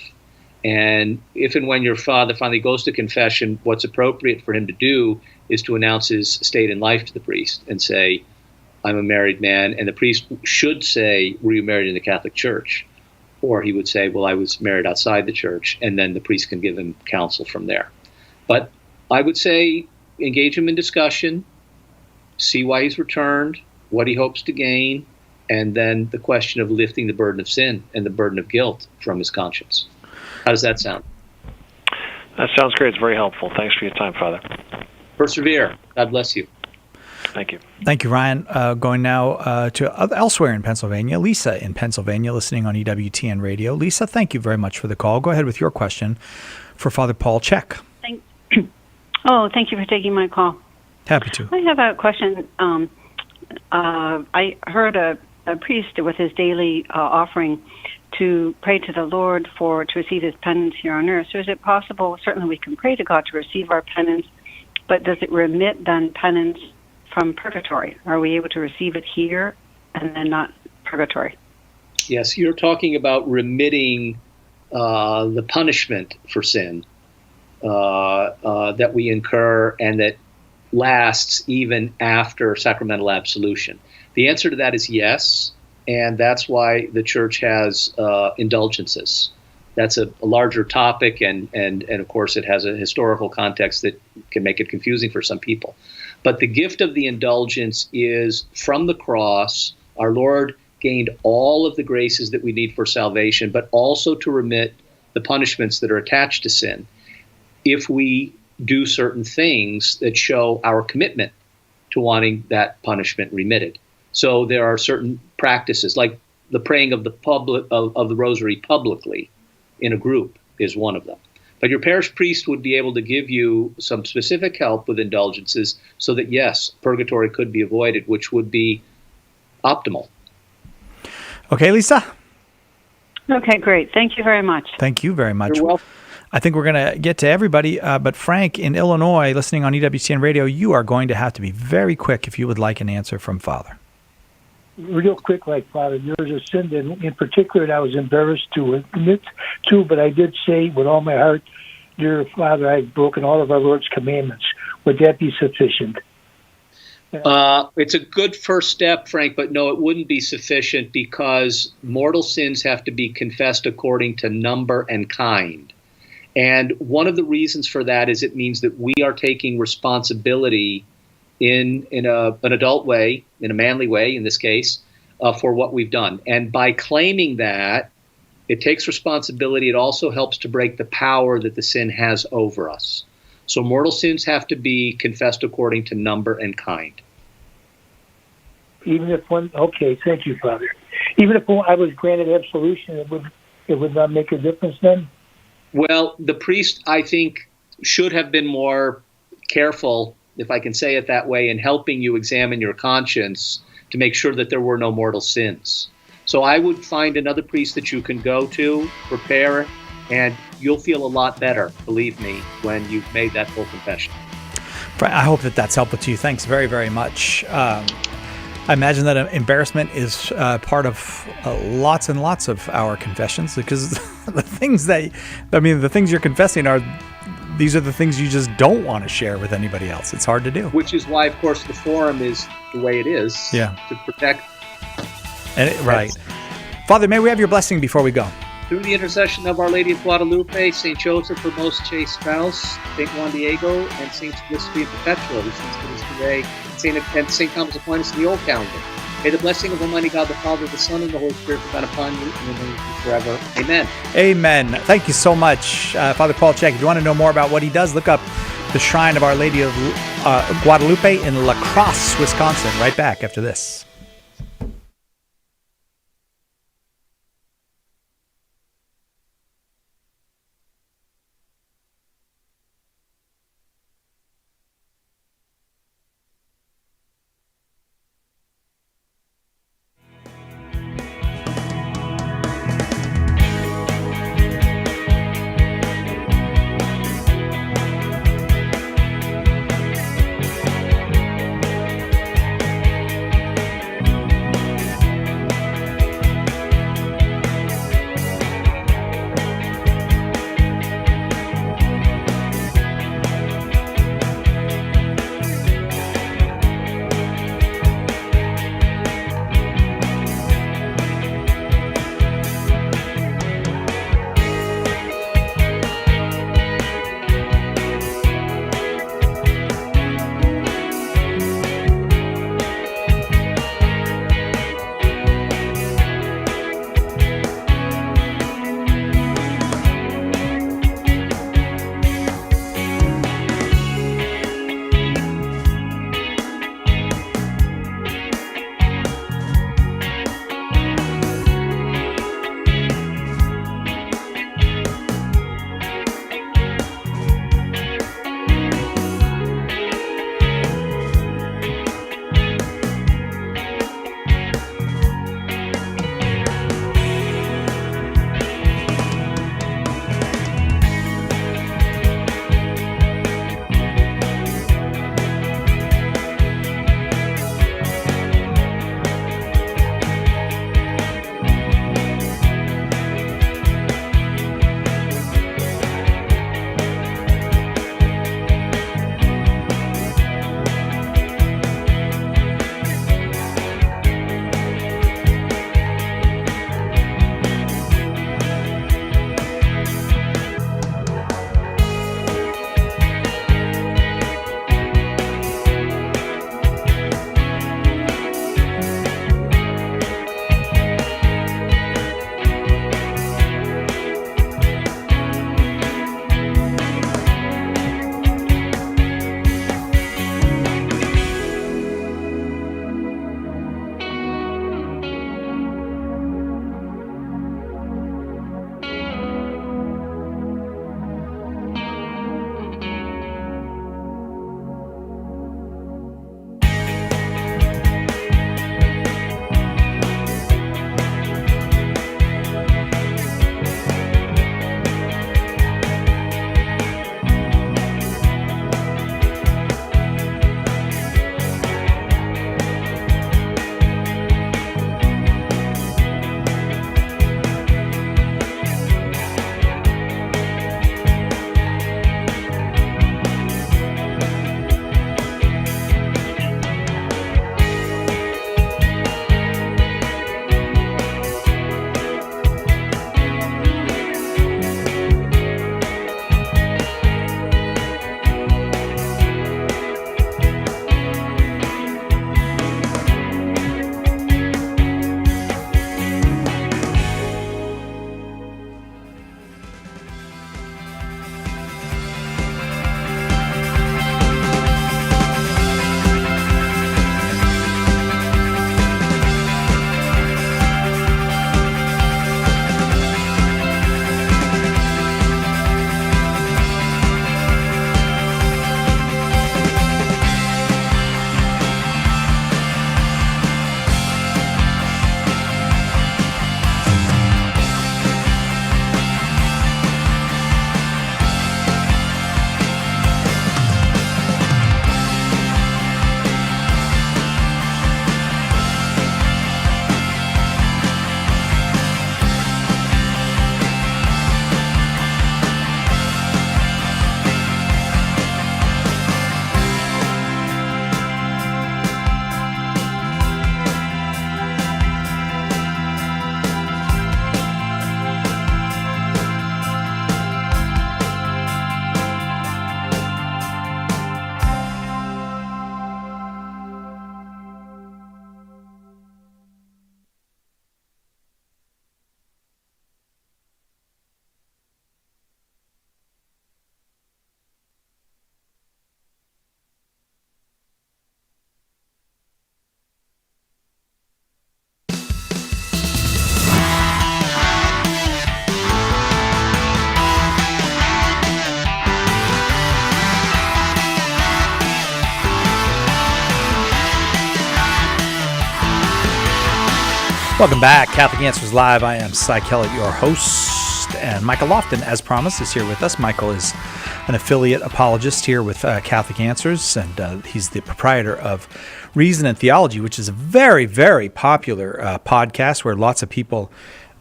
And if and when your father finally goes to confession, what's appropriate for him to do is to announce his state in life to the priest and say, I'm a married man. And the priest should say, were you married in the Catholic Church? Or he would say, well, I was married outside the church. And then the priest can give him counsel from there. But I would say engage him in discussion, see why he's returned, what he hopes to gain, and then the question of lifting the burden of sin and the burden of guilt from his conscience. How does that sound? That sounds great. It's very helpful. Thanks for your time, Father. Persevere. God bless you. Thank you. Thank you, Ryan. Going now to elsewhere in Pennsylvania. Lisa in Pennsylvania, listening on EWTN Radio. Lisa, thank you very much for the call. Go ahead with your question for Father Paul Check. Thank you for taking my call. Happy to. I have a question. I heard a priest with his daily offering to pray to the Lord to receive his penance here on earth. So is it possible, certainly we can pray to God to receive our penance, but does it remit then penance from purgatory? Are we able to receive it here and then not purgatory? Yes, you're talking about remitting the punishment for sin that we incur and that lasts even after sacramental absolution. The answer to that is yes, and that's why the Church has indulgences. That's a larger topic, and of course it has a historical context that can make it confusing for some people. But the gift of the indulgence is from the cross. Our Lord gained all of the graces that we need for salvation, but also to remit the punishments that are attached to sin if we do certain things that show our commitment to wanting that punishment remitted. So there are certain practices, like the praying of the rosary publicly in a group is one of them. But your parish priest would be able to give you some specific help with indulgences so that, yes, purgatory could be avoided, which would be optimal. Okay, Lisa? Okay, great. Thank you very much. Thank you very much. You're welcome. I think we're going to get to everybody, but Frank in Illinois, listening on EWTN Radio, you are going to have to be very quick if you would like an answer from Father. Real quick, like Father, there's a sin that in particular that I was embarrassed to admit to, but I did say with all my heart, dear Father, I've broken all of our Lord's commandments. Would that be sufficient? It's a good first step, Frank, but no, it wouldn't be sufficient because mortal sins have to be confessed according to number and kind. And one of the reasons for that is it means that we are taking responsibility in an adult way, in a manly way in this case, for what we've done. And by claiming that, it takes responsibility. It also helps to break the power that the sin has over us. So mortal sins have to be confessed according to number and kind. Even if one, okay, thank you, Father. Even if I was granted absolution, it would not make a difference then? Well, the priest, I think, should have been more careful, if I can say it that way, in helping you examine your conscience to make sure that there were no mortal sins. So I would find another priest that you can go to, prepare, and you'll feel a lot better, believe me, when you've made that full confession. I hope that that's helpful to you. Thanks very, very much. I imagine that embarrassment is part of lots and lots of our confessions, because the things you're confessing these are the things you just don't want to share with anybody else. It's hard to do. Which is why, of course, the forum is the way it is. Yeah. To protect. Right. Father, may we have your blessing before we go? Through the intercession of Our Lady of Guadalupe, St. Joseph, her most chaste spouse, St. Juan Diego, and St. Felicity of Perpetua, who sings to us today, and St. Thomas Aquinas in the Old Calendar. May the blessing of Almighty God, the Father, the Son, and the Holy Spirit be upon you and remain with you forever. Amen. Amen. Thank you so much, Father Paul Chek. If you want to know more about what he does, look up the Shrine of Our Lady of Guadalupe in La Crosse, Wisconsin. Right back after this. Welcome back, Catholic Answers Live. I am Cy Kellett, your host, and Michael Lofton, as promised, is here with us. Michael is an affiliate apologist here with Catholic Answers, and he's the proprietor of Reason and Theology, which is a very, very popular podcast where lots of people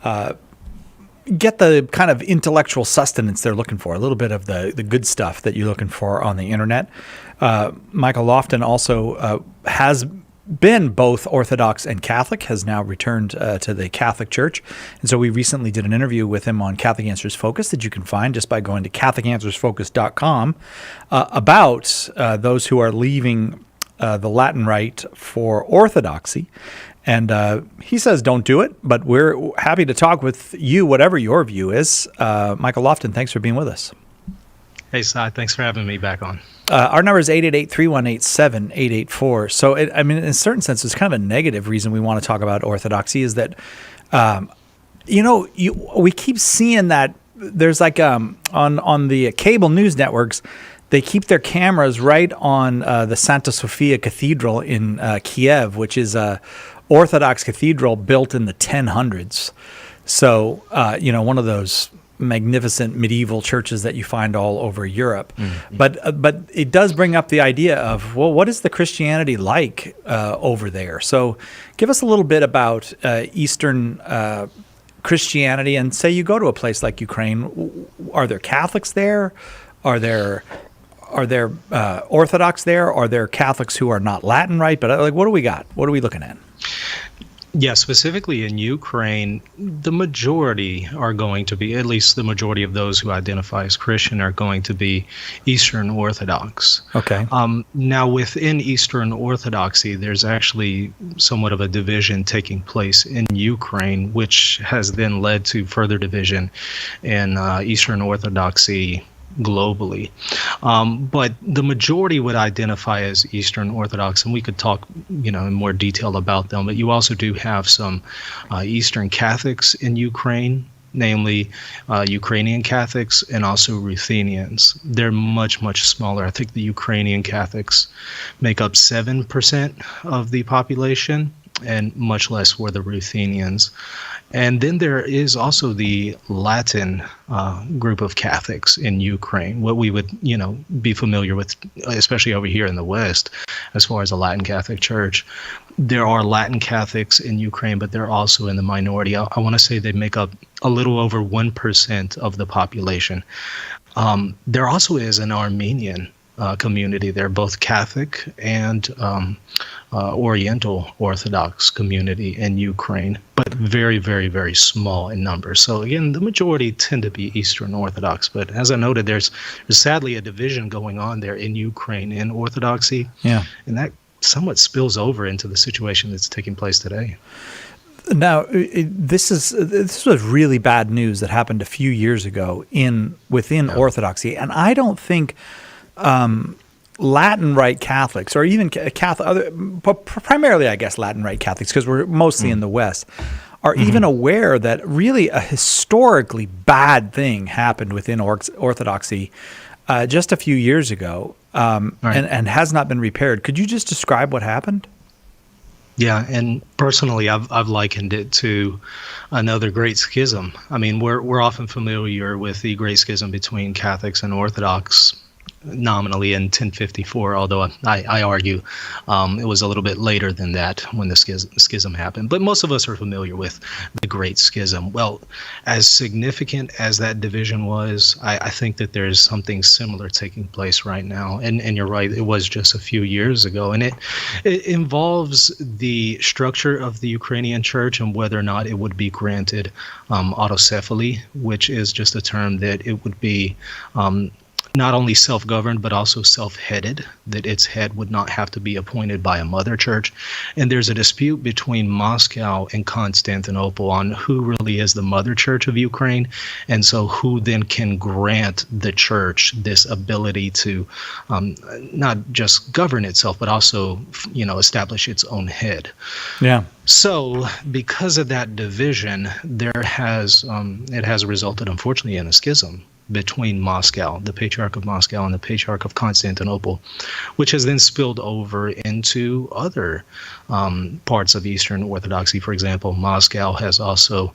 get the kind of intellectual sustenance they're looking for, a little bit of the good stuff that you're looking for on the internet. Michael Lofton also has been both Orthodox and Catholic, has now returned to the Catholic Church. And so we recently did an interview with him on Catholic Answers Focus that you can find just by going to catholicanswersfocus.com about those who are leaving the Latin Rite for Orthodoxy. And he says don't do it, but we're happy to talk with you, whatever your view is. Michael Lofton, thanks for being with us. Hey, Cy, thanks for having me back on. Our number is 888-318-7884. So, in a certain sense, it's kind of a negative reason we want to talk about Orthodoxy is that, we keep seeing that there's like on the cable news networks, they keep their cameras right on the Santa Sofia Cathedral in Kiev, which is a Orthodox cathedral built in the 1000s. So, one of those magnificent medieval churches that you find all over Europe. Mm-hmm. But it does bring up the idea of, well, what is the Christianity like over there? So give us a little bit about Eastern Christianity, and say you go to a place like Ukraine. Are there Catholics there? Are there Orthodox there? Are there Catholics who are not Latin Rite? But what do we got? What are we looking at? Yeah, specifically in Ukraine, the majority are going to be, at least the majority of those who identify as Christian are going to be Eastern Orthodox. Okay. Now, within Eastern Orthodoxy, there's actually somewhat of a division taking place in Ukraine, which has then led to further division in Eastern Orthodoxy globally. But the majority would identify as Eastern Orthodox, and we could talk, in more detail about them. But you also do have some Eastern Catholics in Ukraine, namely Ukrainian Catholics and also Ruthenians. They're much, much smaller. I think the Ukrainian Catholics make up 7% of the population, and much less for the Ruthenians. And then there is also the Latin group of Catholics in Ukraine, what we would, be familiar with, especially over here in the West, as far as the Latin Catholic Church. There are Latin Catholics in Ukraine, but they're also in the minority. I want to say they make up a little over 1% of the population. There also is an Armenian community there, both Catholic and Oriental Orthodox community in Ukraine, but very, very, very small in numbers. So again, the majority tend to be Eastern Orthodox. But as I noted, there's sadly a division going on there in Ukraine in Orthodoxy. Yeah. And that somewhat spills over into the situation that's taking place today. Now, this was really bad news that happened a few years ago within Orthodoxy, and I don't think Latin Rite Catholics, or even Catholic, primarily I guess Latin Rite Catholics, because we're mostly in the West, are even aware that really a historically bad thing happened within Orthodoxy just a few years ago, and has not been repaired. Could you just describe what happened? Yeah, and personally, I've likened it to another great schism. I mean, we're often familiar with the great schism between Catholics and Orthodox, nominally in 1054, although I argue it was a little bit later than that when the schism happened. But most of us are familiar with the Great Schism. Well, as significant as that division was, I think that there's something similar taking place right now. And you're right, it was just a few years ago. And it involves the structure of the Ukrainian church and whether or not it would be granted autocephaly, which is just a term that it would be not only self-governed, but also self-headed, that its head would not have to be appointed by a mother church. And there's a dispute between Moscow and Constantinople on who really is the mother church of Ukraine, and so who then can grant the church this ability to not just govern itself, but also, establish its own head. Yeah. So because of that division, it has resulted, unfortunately, in a schism between Moscow, the Patriarch of Moscow, and the Patriarch of Constantinople, which has then spilled over into other parts of Eastern Orthodoxy. For example, Moscow has also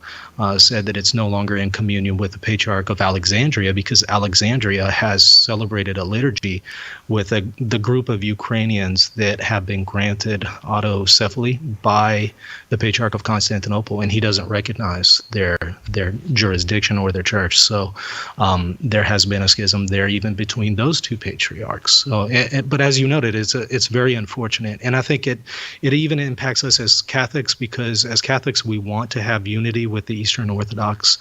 said that it's no longer in communion with the Patriarch of Alexandria, because Alexandria has celebrated a liturgy with the group of Ukrainians that have been granted autocephaly by the Patriarch of Constantinople, and he doesn't recognize their jurisdiction or their church. So there has been a schism there even between those two patriarchs. So, but as you noted, it's very unfortunate, and I think it even impacts us as Catholics, because as Catholics we want to have unity with the Eastern Orthodox,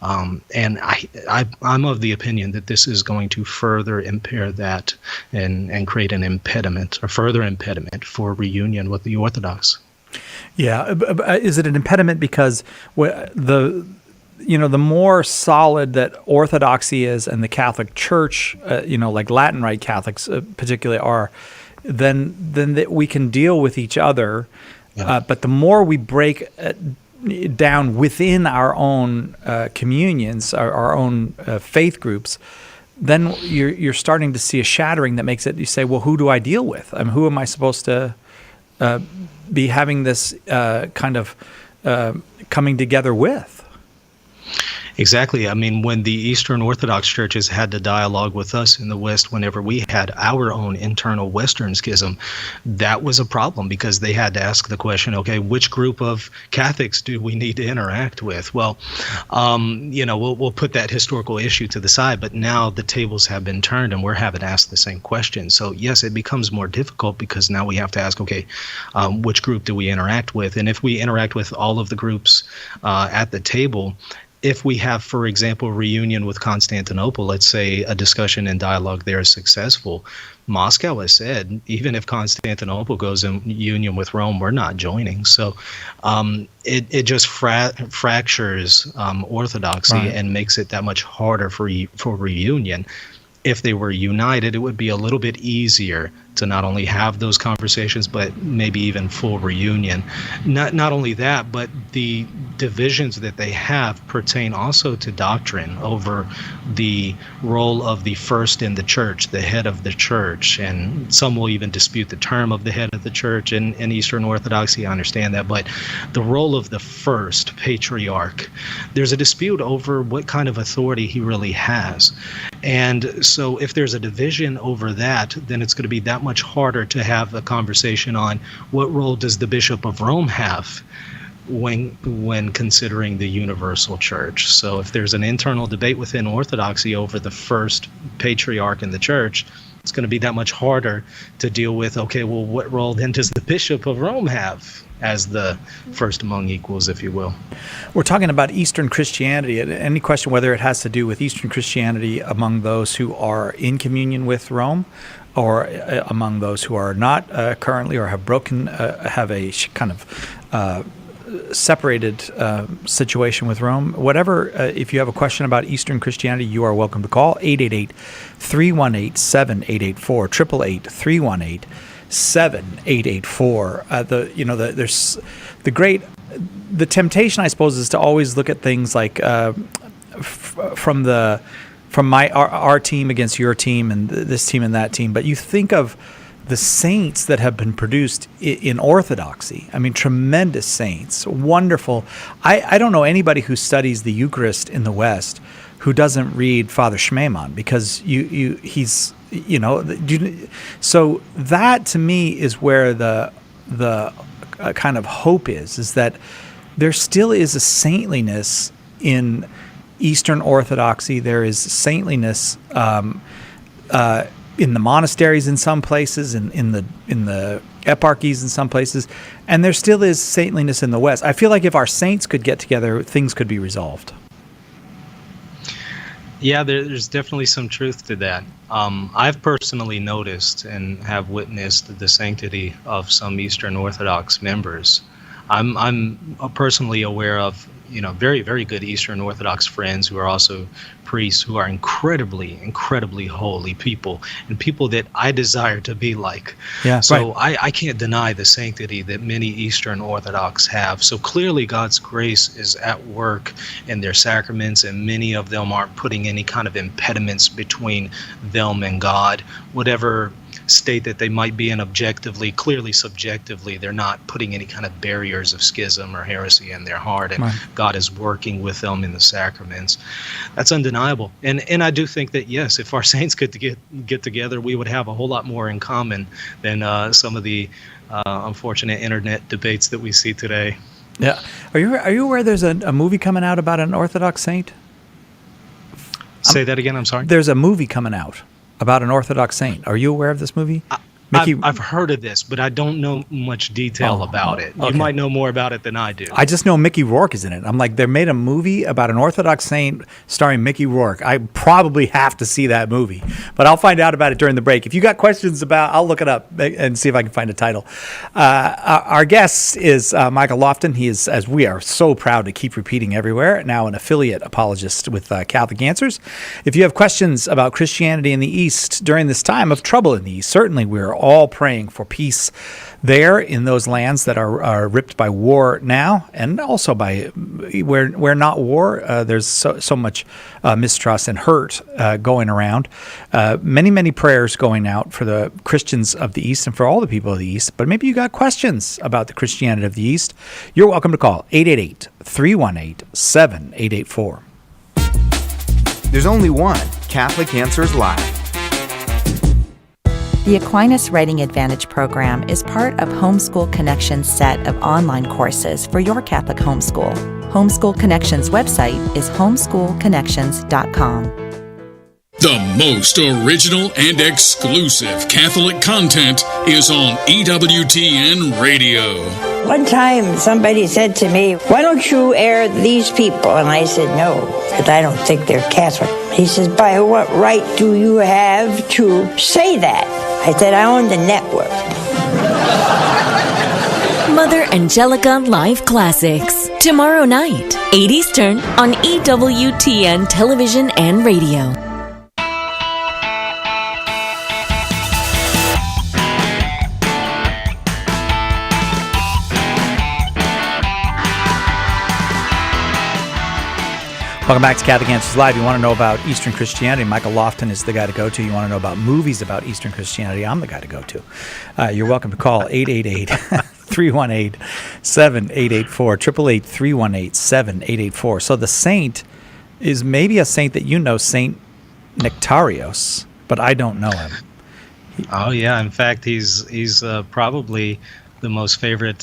and I'm of the opinion that this is going to further impair that and create an impediment, or further impediment for reunion with the Orthodox. Yeah, is it an impediment because the more solid that Orthodoxy is and the Catholic Church, like Latin Rite Catholics particularly are, then that we can deal with each other. Yeah. But the more we break down within our own communions, our own faith groups, then you're starting to see a shattering that makes it, you say, well, who do I deal with? Who am I supposed to be having this kind of coming together with? Exactly. I mean, when the Eastern Orthodox churches had to dialogue with us in the West, whenever we had our own internal Western schism, that was a problem, because they had to ask the question, okay, which group of Catholics do we need to interact with? Well, we'll put that historical issue to the side, but now the tables have been turned and we're having to ask the same question. So yes, it becomes more difficult, because now we have to ask, okay, which group do we interact with? And if we interact with all of the groups at the table, if we have, for example, reunion with Constantinople, let's say a discussion and dialogue there is successful, Moscow has said, even if Constantinople goes in union with Rome, we're not joining. So it just fractures Orthodoxy, right, and makes it that much harder for reunion. If they were united, it would be a little bit easier to not only have those conversations, but maybe even full reunion. Not only that, but the divisions that they have pertain also to doctrine over the role of the first in the church, the head of the church, and some will even dispute the term of the head of the church in Eastern Orthodoxy. I understand that, but the role of the first patriarch, there's a dispute over what kind of authority he really has. And so if there's a division over that, then it's going to be that much harder to have a conversation on what role does the Bishop of Rome have when considering the universal church. So if there's an internal debate within Orthodoxy over the first patriarch in the church, it's going to be that much harder to deal with, okay, well, what role then does the Bishop of Rome have as the first among equals, if you will? We're talking about Eastern Christianity. Any question whether it has to do with Eastern Christianity among those who are in communion with Rome, or among those who are not currently, or have broken, have a kind of separated situation with Rome. Whatever, if you have a question about Eastern Christianity, you are welcome to call 888-318-7884, 888-318-7884. There's the temptation, I suppose, is to always look at things like from our team against your team and this team and that team, but you think of the saints that have been produced in Orthodoxy. I mean, tremendous saints, wonderful. I don't know anybody who studies the Eucharist in the West who doesn't read Father Schmemann, because he's so that to me is where the kind of hope is that there still is a saintliness in Eastern Orthodoxy. There is saintliness in the monasteries in some places, in the eparchies in some places, and there still is saintliness in the West. I feel like if our saints could get together, things could be resolved. Yeah, there's definitely some truth to that. I've personally noticed and have witnessed the sanctity of some Eastern Orthodox members. I'm personally aware of, very, very good Eastern Orthodox friends who are also priests who are incredibly, incredibly holy people and people that I desire to be like. Yeah, so I can't deny the sanctity that many Eastern Orthodox have. So clearly God's grace is at work in their sacraments, and many of them aren't putting any kind of impediments between them and God. Whatever state that they might be in objectively, clearly subjectively, they're not putting any kind of barriers of schism or heresy in their heart, and God is working with them in the sacraments. That's undeniable. And I do think that, yes, if our saints could get together, we would have a whole lot more in common than some of the unfortunate internet debates that we see today. Yeah. Are you aware there's a movie coming out about an Orthodox saint? Say that again, I'm sorry? There's a movie coming out about an Orthodox saint. Are you aware of this movie? I've heard of this, but I don't know much detail about it. You might know more about it than I do. I just know Mickey Rourke is in it. I'm like, they made a movie about an Orthodox saint starring Mickey Rourke. I probably have to see that movie, but I'll find out about it during the break. If you got questions I'll look it up and see if I can find a title. Our guest is Michael Lofton. He is, as we are so proud to keep repeating everywhere, now an affiliate apologist with Catholic Answers. If you have questions about Christianity in the East during this time of trouble in the East, certainly we're all praying for peace there in those lands that are ripped by war now, and also by where not war, there's so much mistrust and hurt going around. Many prayers going out for the Christians of the East and for all the people of the East. But maybe you got questions about the Christianity of the East. You're welcome to call 888-318-7884. There's only one Catholic Answers Live. The Aquinas Writing Advantage program is part of Homeschool Connections' set of online courses for your Catholic homeschool. Homeschool Connections' website is homeschoolconnections.com. The most original and exclusive Catholic content is on EWTN Radio. One time somebody said to me, "Why don't you air these people?" And I said, "No, because I don't think they're Catholic." He says, "By what right do you have to say that?" I said, "I own the network." Mother Angelica Live Classics. Tomorrow night, 8 Eastern on EWTN Television and Radio. Welcome back to Catholic Answers Live. You want to know about Eastern Christianity, Michael Lofton is the guy to go to. You want to know about movies about Eastern Christianity, I'm the guy to go to. You're welcome to call 888-318-7884, 888-318-7884. So the saint is maybe a saint that you know, Saint Nectarios, but I don't know him. Oh, yeah. In fact, he's probably the most favorite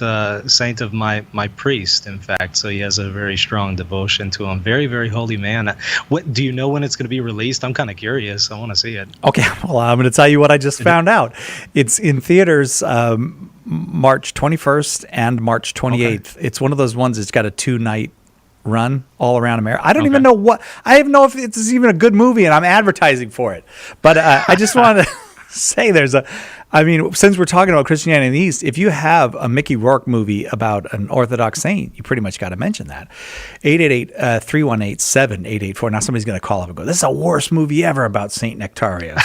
saint of my priest, in fact. So he has a very strong devotion to him. Very, very holy man. What do you know when it's going to be released? I'm kind of curious. I want to see it. Okay, well, I'm going to tell you what I just found out. It's in theaters March 21st and March 28th. Okay. It's one of those ones that's got a 2-night run all around America. I don't even know I don't know if it's even a good movie, and I'm advertising for it. But I just want to say since we're talking about Christianity in the East, if you have a Mickey Rourke movie about an Orthodox saint, you pretty much got to mention that. 888-318-7884. Now somebody's going to call up and go, "This is the worst movie ever about Saint Nectarios."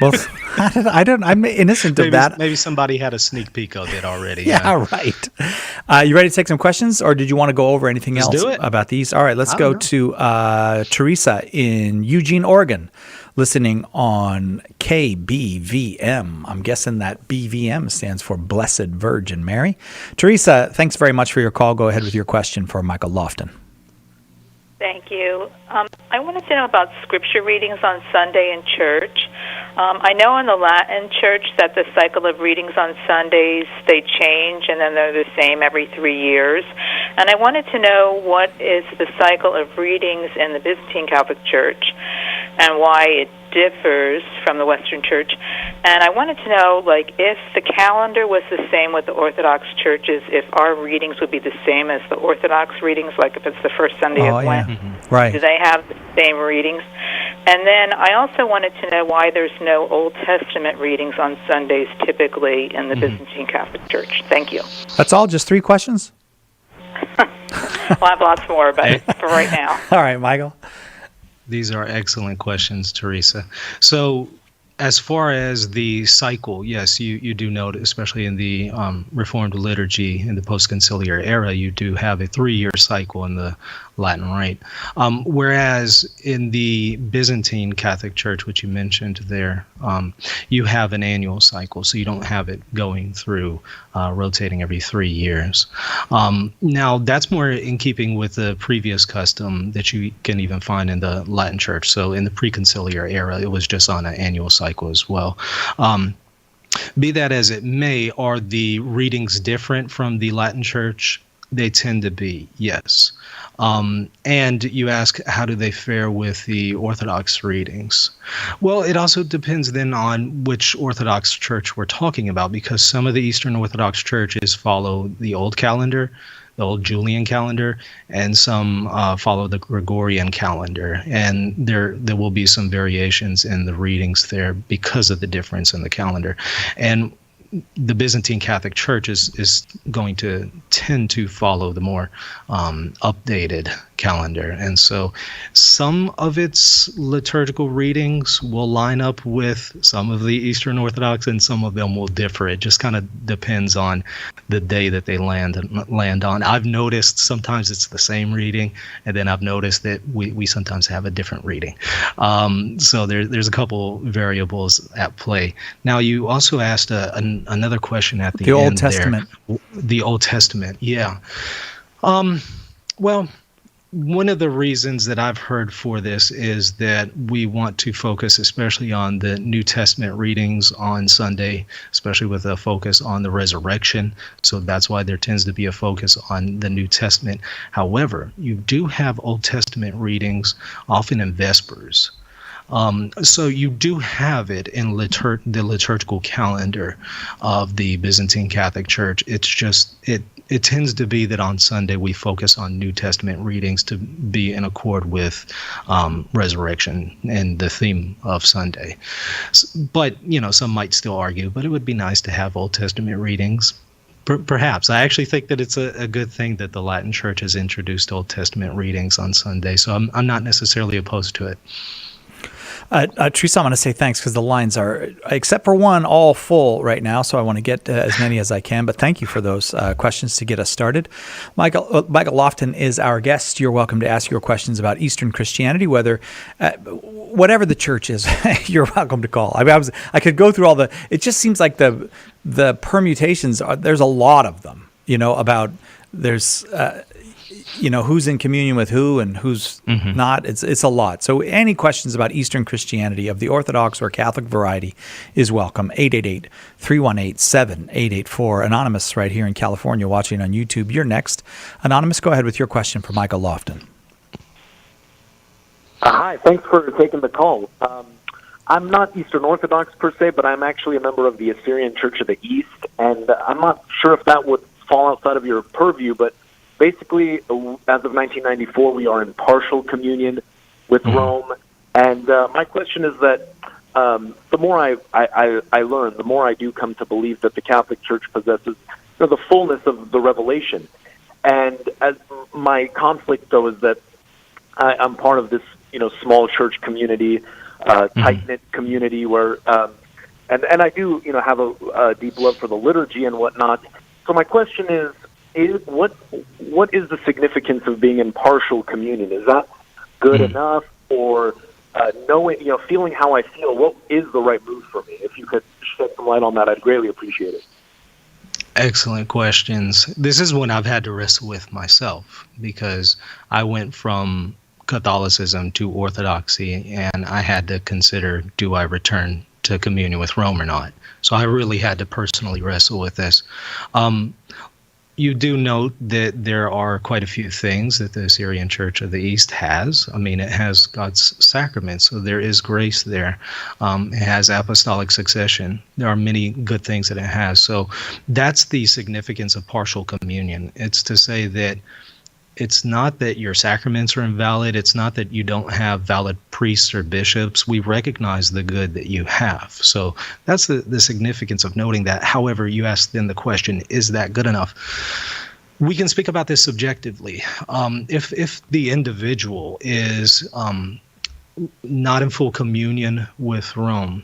Well, I'm innocent of that. Maybe somebody had a sneak peek of it already. Yeah, right. You ready to take some questions, or did you want to go over anything else about these? All right, let's go to Teresa in Eugene, Oregon, listening on KBVM. I'm guessing that BVM stands for Blessed Virgin Mary. Teresa, thanks very much for your call. Go ahead with your question for Michael Lofton. Thank you. I wanted to know about scripture readings on Sunday in church. I know in the Latin church that the cycle of readings on Sundays, they change and then they're the same every 3 years. And I wanted to know what is the cycle of readings in the Byzantine Catholic Church and why it differs from the Western Church. And I wanted to know, if the calendar was the same with the Orthodox churches, if our readings would be the same as the Orthodox readings, like if it's the first Sunday of Lent. Mm-hmm. Right. Do they have the same readings? And then I also wanted to know why there's no Old Testament readings on Sundays typically in the Byzantine Catholic Church. Thank you. That's all? Just 3 questions? We'll have lots more, but for right now. All right, Michael. These are excellent questions, Teresa. So, as far as the cycle, yes, you do note, especially in the Reformed liturgy in the post-conciliar era, you do have a 3-year cycle in the Latin Rite. Whereas in the Byzantine Catholic Church, which you mentioned there, you have an annual cycle, so you don't have it going through rotating every 3 years. Now, that's more in keeping with the previous custom that you can even find in the Latin Church. So in the pre-conciliar era, it was just on an annual cycle as well. Be that as it may, are the readings different from the Latin Church? They tend to be, yes. And you ask, how do they fare with the Orthodox readings? Well, it also depends then on which Orthodox church we're talking about, because some of the Eastern Orthodox churches follow the old calendar, the old Julian calendar, and some follow the Gregorian calendar. And there will be some variations in the readings there because of the difference in the calendar. And the Byzantine Catholic Church is going to tend to follow the more updated calendar. And so some of its liturgical readings will line up with some of the Eastern Orthodox, and some of them will differ. It just kind of depends on the day that they land on. I've noticed sometimes it's the same reading, and then I've noticed that we sometimes have a different reading. So there's a couple variables at play. Now, you also asked another question at the end. Old Testament. There. The Old Testament, yeah. Well, one of the reasons that I've heard for this is that we want to focus especially on the New Testament readings on Sunday, especially with a focus on the resurrection. So that's why there tends to be a focus on the New Testament. However, you do have Old Testament readings often in Vespers. So you do have it in the liturgical calendar of the Byzantine Catholic Church. It's just it tends to be that on Sunday we focus on New Testament readings to be in accord with resurrection and the theme of Sunday. But some might still argue, but it would be nice to have Old Testament readings. Perhaps. I actually think that it's a good thing that the Latin Church has introduced Old Testament readings on Sunday. So I'm not necessarily opposed to it. Teresa, I'm going to say thanks because the lines are, except for one, all full right now. So I want to get as many as I can. But thank you for those questions to get us started. Michael Lofton is our guest. You're welcome to ask your questions about Eastern Christianity, whatever the church is. You're welcome to call. I could go through all the. It just seems like the permutations. There's a lot of them. About there's. Who's in communion with who and who's not. It's a lot. So any questions about Eastern Christianity of the Orthodox or Catholic variety is welcome. 888-318-7884. Anonymous right here in California watching on YouTube. You're next. Anonymous, go ahead with your question for Michael Lofton. Hi, thanks for taking the call. I'm not Eastern Orthodox per se, but I'm actually a member of the Assyrian Church of the East, and I'm not sure if that would fall outside of your purview, but basically, as of 1994, we are in partial communion with Rome. And my question is that the more I learn, the more I do come to believe that the Catholic Church possesses the fullness of the revelation. And as my conflict, though, is that I'm part of this small church community, tight-knit community where, and I do have a deep love for the liturgy and whatnot. So my question is what is the significance of being in partial communion? Is that good enough, or feeling how I feel? What is the right move for me? If you could shed some light on that, I'd greatly appreciate it. Excellent questions. This is one I've had to wrestle with myself because I went from Catholicism to Orthodoxy, and I had to consider, do I return to communion with Rome or not? So I really had to personally wrestle with this. You do note that there are quite a few things that the Assyrian Church of the East has. I mean, it has God's sacraments, so there is grace there. It has apostolic succession. There are many good things that it has. So that's the significance of partial communion. It's to say that it's not that your sacraments are invalid. It's not that you don't have valid priests or bishops. We recognize the good that you have. So that's the significance of noting that. However, you asked then the question, is that good enough? We can speak about this subjectively. If the individual is not in full communion with Rome,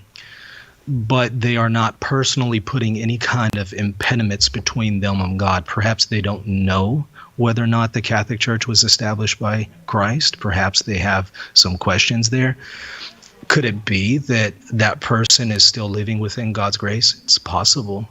but they are not personally putting any kind of impediments between them and God, perhaps they don't know whether or not the Catholic Church was established by Christ. Perhaps they have some questions there. Could it be that that person is still living within God's grace? It's possible.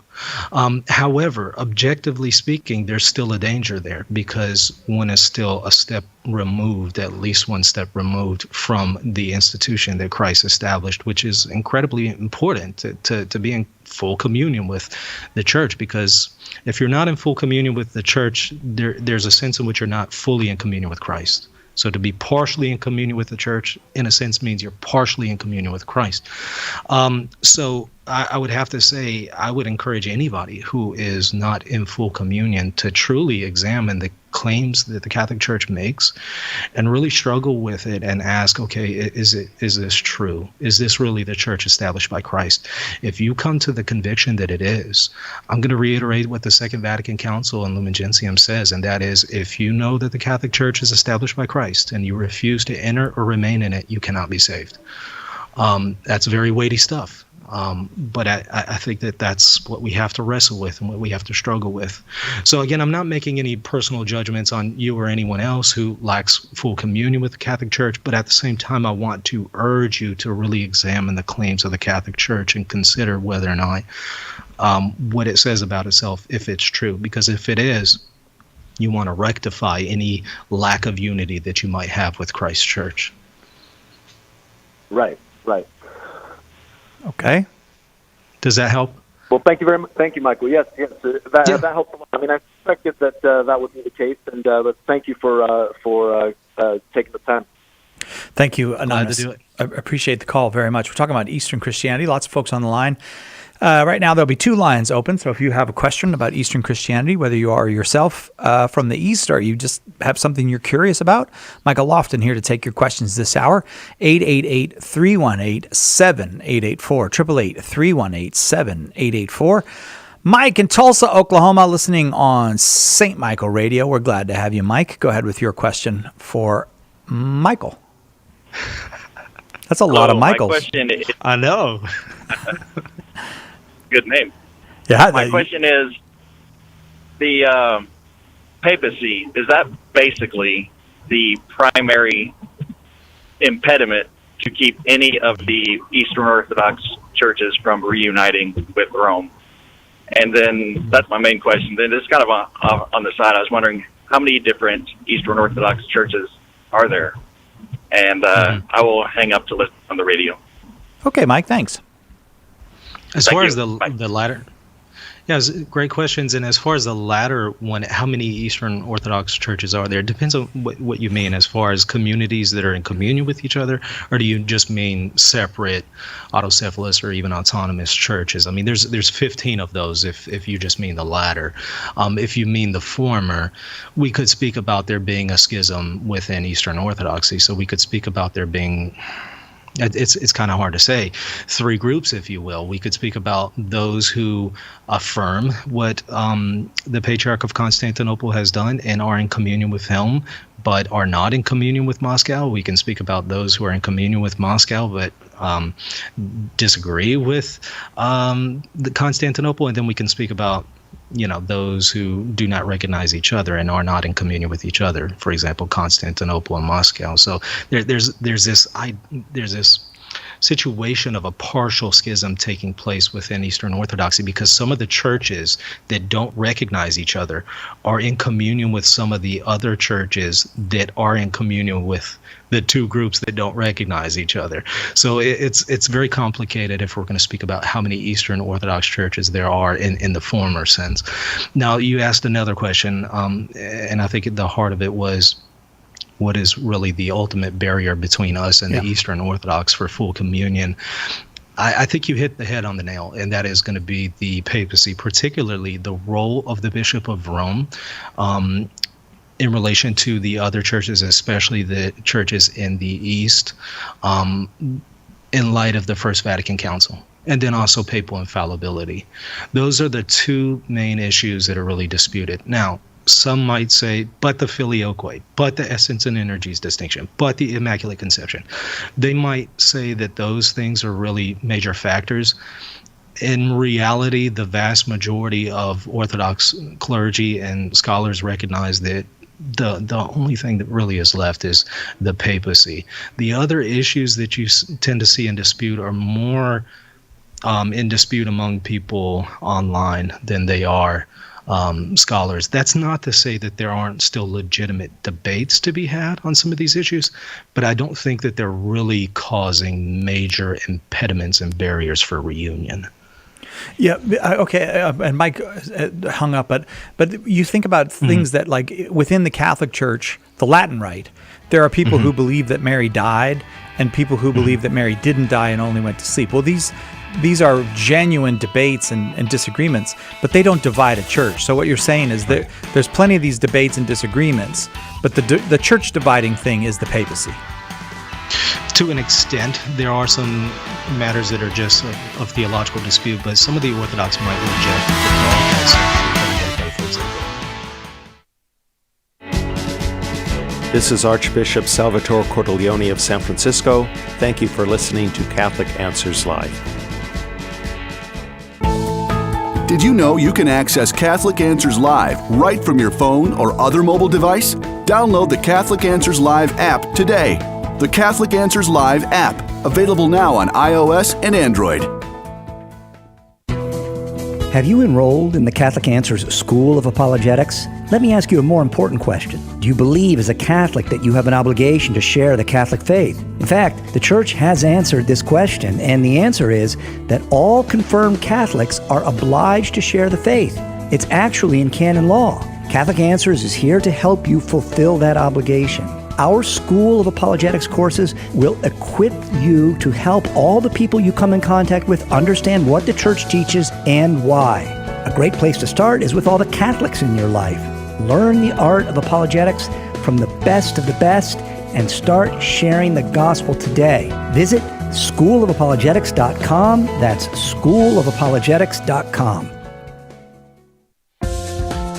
However, objectively speaking, there's still a danger there, because one is still a step removed, at least one step removed from the institution that Christ established, which is incredibly important to be in full communion with the church. Because if you're not in full communion with the church, there's a sense in which you're not fully in communion with Christ. So to be partially in communion with the church, in a sense, means you're partially in communion with Christ. So I would have to say, I would encourage anybody who is not in full communion to truly examine the claims that the Catholic Church makes and really struggle with it and ask, okay, is this true? Is this really the church established by Christ? If you come to the conviction that it is, I'm going to reiterate what the Second Vatican Council and Lumen Gentium says, and that is, if you know that the Catholic Church is established by Christ and you refuse to enter or remain in it, you cannot be saved. That's very weighty stuff. But I think that that's what we have to wrestle with and what we have to struggle with. So again, I'm not making any personal judgments on you or anyone else who lacks full communion with the Catholic Church, but at the same time, I want to urge you to really examine the claims of the Catholic Church and consider whether or not what it says about itself, if it's true. Because if it is, you want to rectify any lack of unity that you might have with Christ's Church. Right. Okay. Does that help? Well, thank you very much. Thank you, Michael. Yes, that helps a lot. I mean, I expected that that would be the case, and but thank you for taking the time. Thank you, Anonymous. I appreciate the call very much. We're talking about Eastern Christianity. Lots of folks on the line. Right now, there'll be 2 lines open, so if you have a question about Eastern Christianity, whether you are yourself from the East or you just have something you're curious about, Michael Lofton here to take your questions this hour, 888-318-7884, 888-318-7884. Mike in Tulsa, Oklahoma, listening on St. Michael Radio. We're glad to have you, Mike. Go ahead with your question for Michael. That's a lot of Michaels. My question is, I know. Good name. Yeah. My question is, the papacy, is that basically the primary impediment to keep any of the Eastern Orthodox churches from reuniting with Rome? And then that's my main question. Then it's kind of on the side. I was wondering, how many different Eastern Orthodox churches are there? And I will hang up to listen on the radio. Okay, Mike, thanks. As far as the latter, yeah, great questions. And as far as the latter one, how many Eastern Orthodox churches are there? It depends on what you mean as far as communities that are in communion with each other, or do you just mean separate autocephalous or even autonomous churches? I mean, there's 15 of those if you just mean the latter. If you mean the former, we could speak about there being a schism within Eastern Orthodoxy. So we could speak about there being... It's kind of hard to say. 3 groups, if you will. We could speak about those who affirm what the Patriarch of Constantinople has done and are in communion with him, but are not in communion with Moscow. We can speak about those who are in communion with Moscow, but disagree with the Constantinople. And then we can speak about those who do not recognize each other and are not in communion with each other. For example, Constantinople and Moscow. So there's this situation of a partial schism taking place within Eastern Orthodoxy, because some of the churches that don't recognize each other are in communion with some of the other churches that are in communion with the 2 groups that don't recognize each other. So it's very complicated if we're going to speak about how many Eastern Orthodox churches there are in the former sense. Now, you asked another question, and I think the heart of it was, what is really the ultimate barrier between us and the Eastern Orthodox for full communion? I think you hit the head on the nail, and that is going to be the papacy, particularly the role of the Bishop of Rome in relation to the other churches, especially the churches in the East, in light of the First Vatican Council, and then also papal infallibility. Those are the 2 main issues that are really disputed. Now, some might say, but the filioque, but the essence and energies distinction, but the Immaculate Conception. They might say that those things are really major factors. In reality, the vast majority of Orthodox clergy and scholars recognize that the only thing that really is left is the papacy. The other issues that you tend to see in dispute are more in dispute among people online than they are scholars. That's not to say that there aren't still legitimate debates to be had on some of these issues, but I don't think that they're really causing major impediments and barriers for reunion. Yeah, okay, and Mike hung up, but you think about things that, like, within the Catholic Church, the Latin Rite, there are people who believe that Mary died and people who believe that Mary didn't die and only went to sleep. Well, these are genuine debates and disagreements, but they don't divide a church. So what you're saying is that there's plenty of these debates and disagreements, but the church dividing thing is the papacy. To an extent, there are some matters that are just of theological dispute, but some of the Orthodox might reject the This is Archbishop Salvatore Cordileone of San Francisco. Thank you for listening to Catholic Answers Live. Did you know you can access Catholic Answers Live right from your phone or other mobile device? Download the Catholic Answers Live app today. The Catholic Answers Live app, available now on iOS and Android. Have you enrolled in the Catholic Answers School of Apologetics? Let me ask you a more important question. Do you believe as a Catholic that you have an obligation to share the Catholic faith? In fact, the Church has answered this question, and the answer is that all confirmed Catholics are obliged to share the faith. It's actually in canon law. Catholic Answers is here to help you fulfill that obligation. Our School of Apologetics courses will equip you to help all the people you come in contact with understand what the Church teaches and why. A great place to start is with all the Catholics in your life. Learn the art of apologetics from the best of the best and start sharing the gospel today. Visit schoolofapologetics.com. That's schoolofapologetics.com.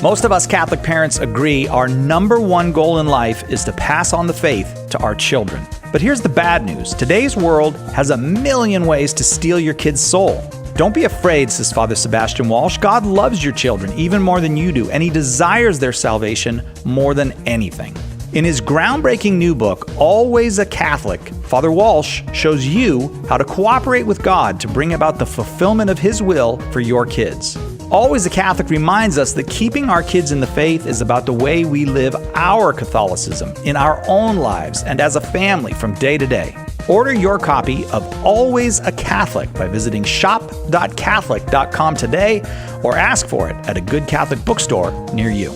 Most of us Catholic parents agree our number one goal in life is to pass on the faith to our children. But here's the bad news. Today's world has a million ways to steal your kid's soul. Don't be afraid, says Father Sebastian Walsh. God loves your children even more than you do, and He desires their salvation more than anything. In his groundbreaking new book, Always a Catholic, Father Walsh shows you how to cooperate with God to bring about the fulfillment of His will for your kids. Always a Catholic reminds us that keeping our kids in the faith is about the way we live our Catholicism in our own lives and as a family from day to day. Order your copy of Always a Catholic by visiting shop.catholic.com today or ask for it at a good Catholic bookstore near you.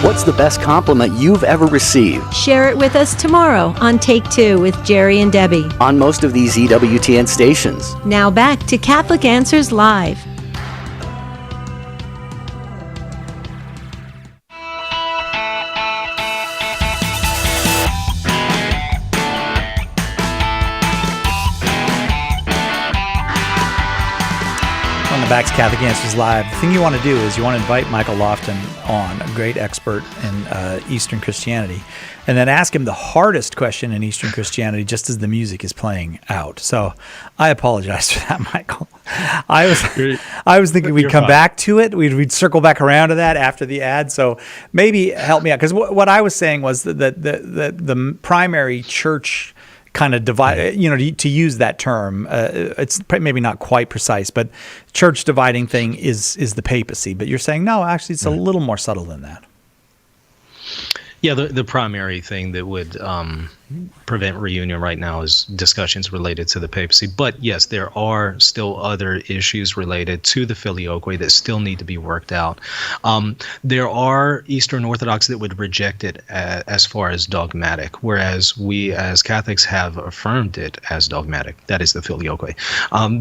What's the best compliment you've ever received? Share it with us tomorrow on Take Two with Jerry and Debbie. On most of these EWTN stations. Now back to Catholic Answers Live. Back to Catholic Answers Live. The thing you want to do is you want to invite Michael Lofton on, a great expert in Eastern Christianity, and then ask him the hardest question in Eastern Christianity just as the music is playing out. So I apologize for that, Michael. I was thinking we'd come back to it. We'd circle back around to that after the ad. So maybe help me out, because what I was saying was that the primary church kind of divide, to use that term, it's maybe not quite precise, but church dividing thing is the papacy. But you're saying, no, actually it's a little more subtle than that. Yeah, the primary thing that would prevent reunion right now is discussions related to the papacy. But yes, there are still other issues related to the filioque that still need to be worked out. There are Eastern Orthodox that would reject it as far as dogmatic, whereas we as Catholics have affirmed it as dogmatic. That is the filioque.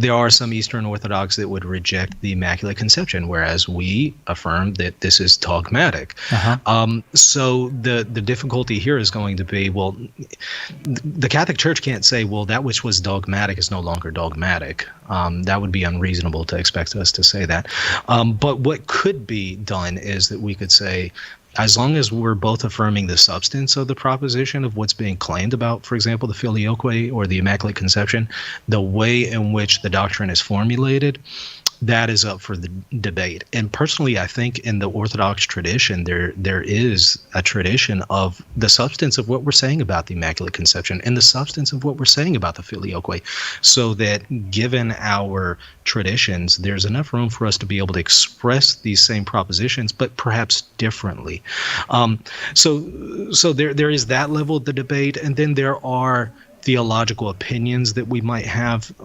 There are some Eastern Orthodox that would reject the Immaculate Conception, whereas we affirm that this is dogmatic. So the difficulty here is going to be, well, the Catholic Church can't say, well, that which was dogmatic is no longer dogmatic. That would be unreasonable to expect us to say that. But what could be done is that we could say, as long as we're both affirming the substance of the proposition of what's being claimed about, for example, the Filioque or the Immaculate Conception, the way in which the doctrine is formulated, that is up for the debate. And personally, I think in the Orthodox tradition, there is a tradition of the substance of what we're saying about the Immaculate Conception and the substance of what we're saying about the Filioque, so that given our traditions, there's enough room for us to be able to express these same propositions, but perhaps differently. So there is that level of the debate, and then there are theological opinions that we might have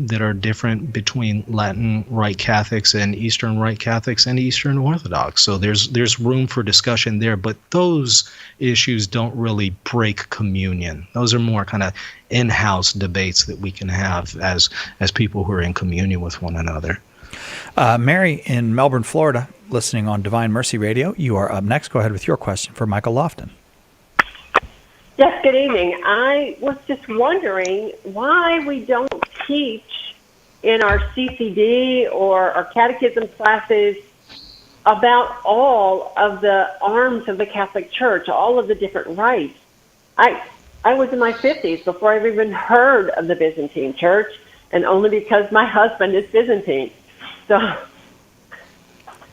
that are different between Latin Rite Catholics and Eastern Rite Catholics and Eastern Orthodox. So there's room for discussion there, but those issues don't really break communion. Those are more kind of in-house debates that we can have as people who are in communion with one another. Mary in Melbourne, Florida, listening on Divine Mercy Radio. You are up next. Go ahead with your question for Michael Lofton. Yes, good evening. I was just wondering why we don't teach in our CCD or our catechism classes about all of the arms of the Catholic Church, all of the different rites. I was in my 50s before I've even heard of the Byzantine Church, and only because my husband is Byzantine. So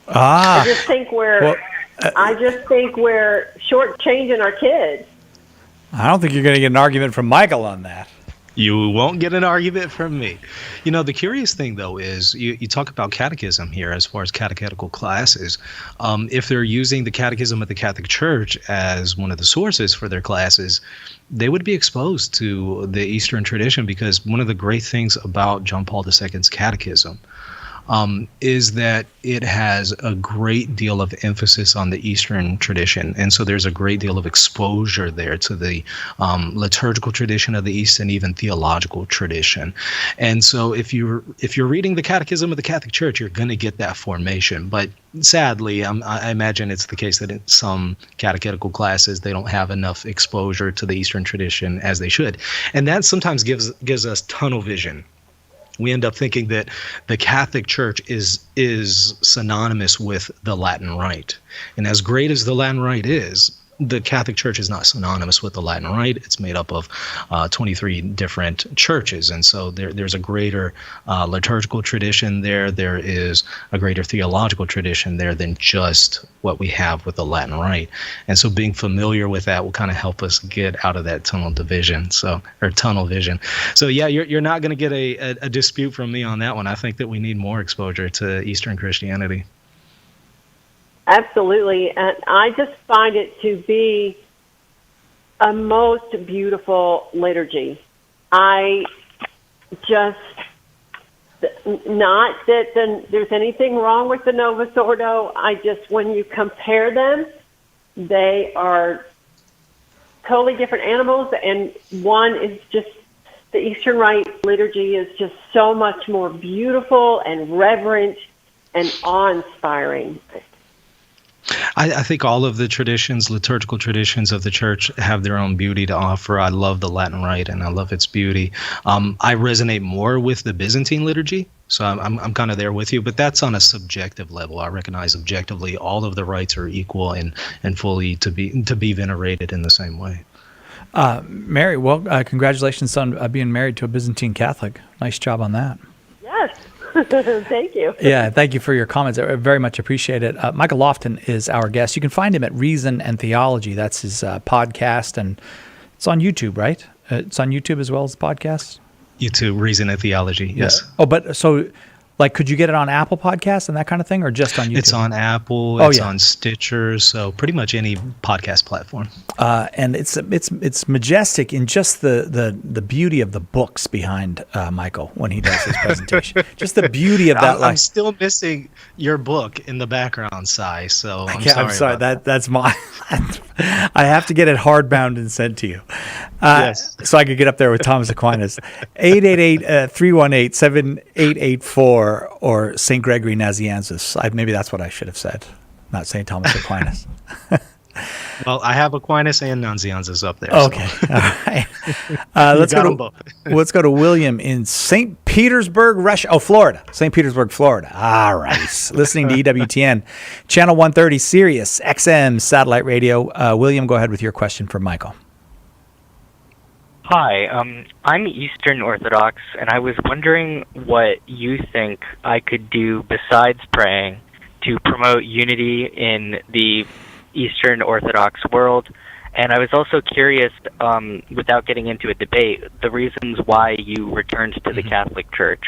I just think we're shortchanging our kids. I don't think you're going to get an argument from Michael on that. You won't get an argument from me. You know, the curious thing, though, is you talk about catechism here as far as catechetical classes. If they're using the Catechism of the Catholic Church as one of the sources for their classes, they would be exposed to the Eastern tradition, because one of the great things about John Paul II's catechism is that it has a great deal of emphasis on the Eastern tradition. And so there's a great deal of exposure there to the liturgical tradition of the East and even theological tradition. And so if you're reading the Catechism of the Catholic Church, you're going to get that formation. But sadly, I imagine it's the case that in some catechetical classes, they don't have enough exposure to the Eastern tradition as they should. And that sometimes gives us tunnel vision. We end up thinking that the Catholic Church is synonymous with the Latin Rite. And as great as the Latin Rite is, the Catholic Church is not synonymous with the Latin Rite. It's made up of 23 different churches. And so there's a greater liturgical tradition there. There is a greater theological tradition there than just what we have with the Latin Rite. And so being familiar with that will kind of help us get out of that tunnel vision. So yeah, you're not going to get a dispute from me on that one. I think that we need more exposure to Eastern Christianity. Absolutely, and I just find it to be a most beautiful liturgy. I just, not that there's anything wrong with the Novus Ordo, when you compare them, they are totally different animals, and one is just, the Eastern Rite liturgy is just so much more beautiful and reverent and awe-inspiring. I think all of the traditions, liturgical traditions of the church, have their own beauty to offer. I love the Latin Rite and I love its beauty. I resonate more with the Byzantine liturgy, so I'm kind of there with you, but that's on a subjective level. I recognize objectively all of the rites are equal and fully to be venerated in the same way. Mary, well, congratulations on being married to a Byzantine Catholic. Nice job on that. Yes. Thank you. Yeah, thank you for your comments. I very much appreciate it. Michael Lofton is our guest. You can find him at Reason and Theology. That's his podcast, and it's on YouTube, right? It's on YouTube as well as podcasts? YouTube, Reason and Theology, yes. Yeah. Oh, but so, like, could you get it on Apple Podcasts and that kind of thing, or just on YouTube? It's on Apple, it's on Stitcher, so pretty much any podcast platform. And it's majestic in just the beauty of the books behind Michael when he does his presentation. Just the beauty of that. I'm still missing your book in the background, Si, so I'm sorry. That's my. I have to get it hardbound and sent to you. Yes. So I could get up there with Thomas Aquinas. 888-318-7884 or St. Gregory Nazianzus. Maybe that's what I should have said, not St. Thomas Aquinas. Well, I have Aquinas and Nunzianzas up there. Okay. So. All right. Let's go to William in St. Petersburg, Russia. Oh, Florida. St. Petersburg, Florida. All right. Listening to EWTN, Channel 130, Sirius XM Satellite Radio. William, go ahead with your question for Michael. Hi, I'm Eastern Orthodox, and I was wondering what you think I could do besides praying to promote unity in the Eastern Orthodox world. And I was also curious, without getting into a debate, the reasons why you returned to the Catholic Church.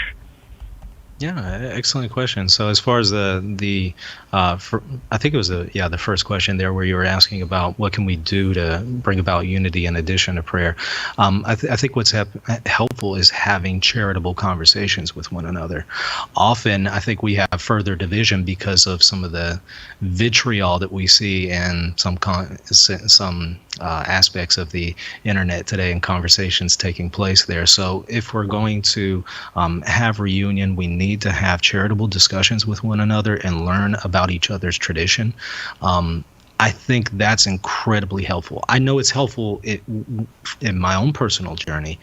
Yeah, excellent question. So as far as I think it was the first question there where you were asking about what can we do to bring about unity in addition to prayer. I think what's helpful is having charitable conversations with one another. Often I think we have further division because of some of the vitriol that we see in some aspects of the internet today and conversations taking place there. So if we're going to have reunion, we need to have charitable discussions with one another and learn about each other's tradition. I think that's incredibly helpful. I know it's helpful in my own personal journey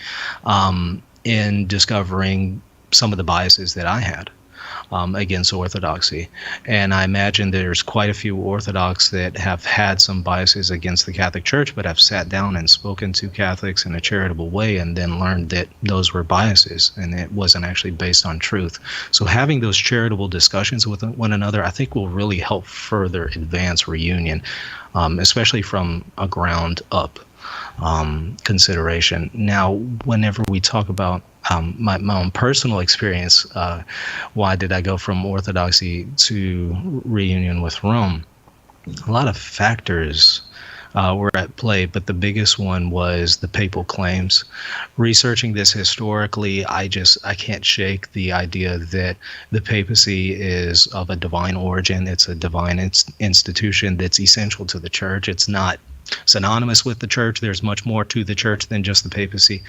in discovering some of the biases that I had against Orthodoxy. And I imagine there's quite a few Orthodox that have had some biases against the Catholic Church, but have sat down and spoken to Catholics in a charitable way and then learned that those were biases and it wasn't actually based on truth. So having those charitable discussions with one another, I think will really help further advance reunion, especially from a ground up consideration. Now, whenever we talk about my own personal experience, why did I go from Orthodoxy to reunion with Rome? A lot of factors were at play, but the biggest one was the papal claims. Researching this historically, I can't shake the idea that the papacy is of a divine origin. It's a divine institution that's essential to the church. It's not synonymous with the church. There's much more to the church than just the papacy,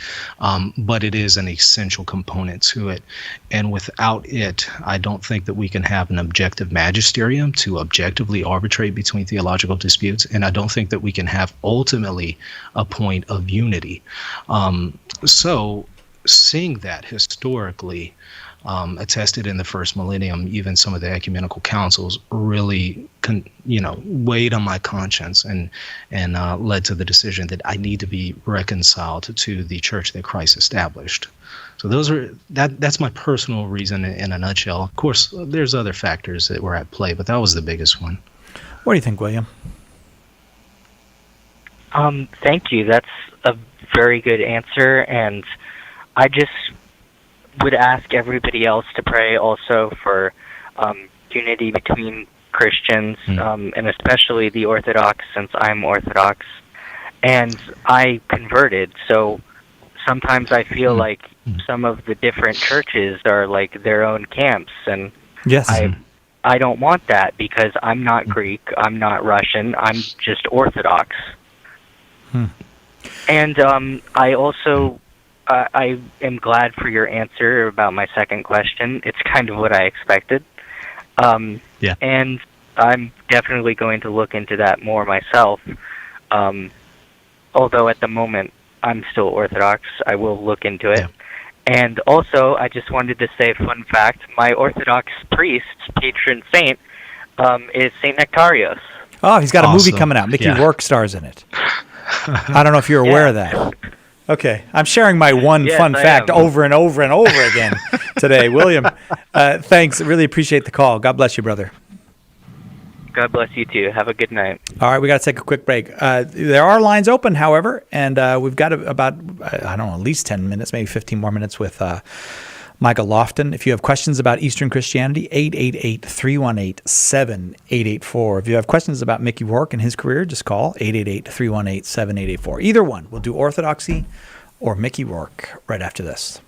but it is an essential component to it. And without it, I don't think that we can have an objective magisterium to objectively arbitrate between theological disputes, and I don't think that we can have ultimately a point of unity. So seeing that historically, attested in the first millennium, even some of the ecumenical councils really, weighed on my conscience and led to the decision that I need to be reconciled to the church that Christ established. So that's my personal reason in a nutshell. Of course, there's other factors that were at play, but that was the biggest one. What do you think, William? Thank you. That's a very good answer, and I just would ask everybody else to pray also for unity between Christians, and especially the Orthodox, since I'm Orthodox. And I converted, so sometimes I feel like some of the different churches are like their own camps, and yes. I don't want that because I'm not Greek, I'm not Russian, I'm just Orthodox. And I also... I am glad for your answer about my second question. It's kind of what I expected. And I'm definitely going to look into that more myself. Although at the moment I'm still Orthodox, I will look into it. And also, I just wanted to say a fun fact. My Orthodox priest's patron saint is St. Nectarios. Oh, he's got a movie coming out. Mickey Rourke stars in it. I don't know if you're aware of that. Okay, I'm sharing my fun fact over and over and over again today. William, thanks. Really appreciate the call. God bless you, brother. God bless you too. Have a good night. All right, we got to take a quick break. There are lines open, however, and we've got about, at least 10 minutes, maybe 15 more minutes with Michael Lofton. If you have questions about Eastern Christianity, 888-318-7884. If you have questions about Mickey Rourke and his career, just call 888-318-7884. Either one. We'll do Orthodoxy or Mickey Rourke right after this.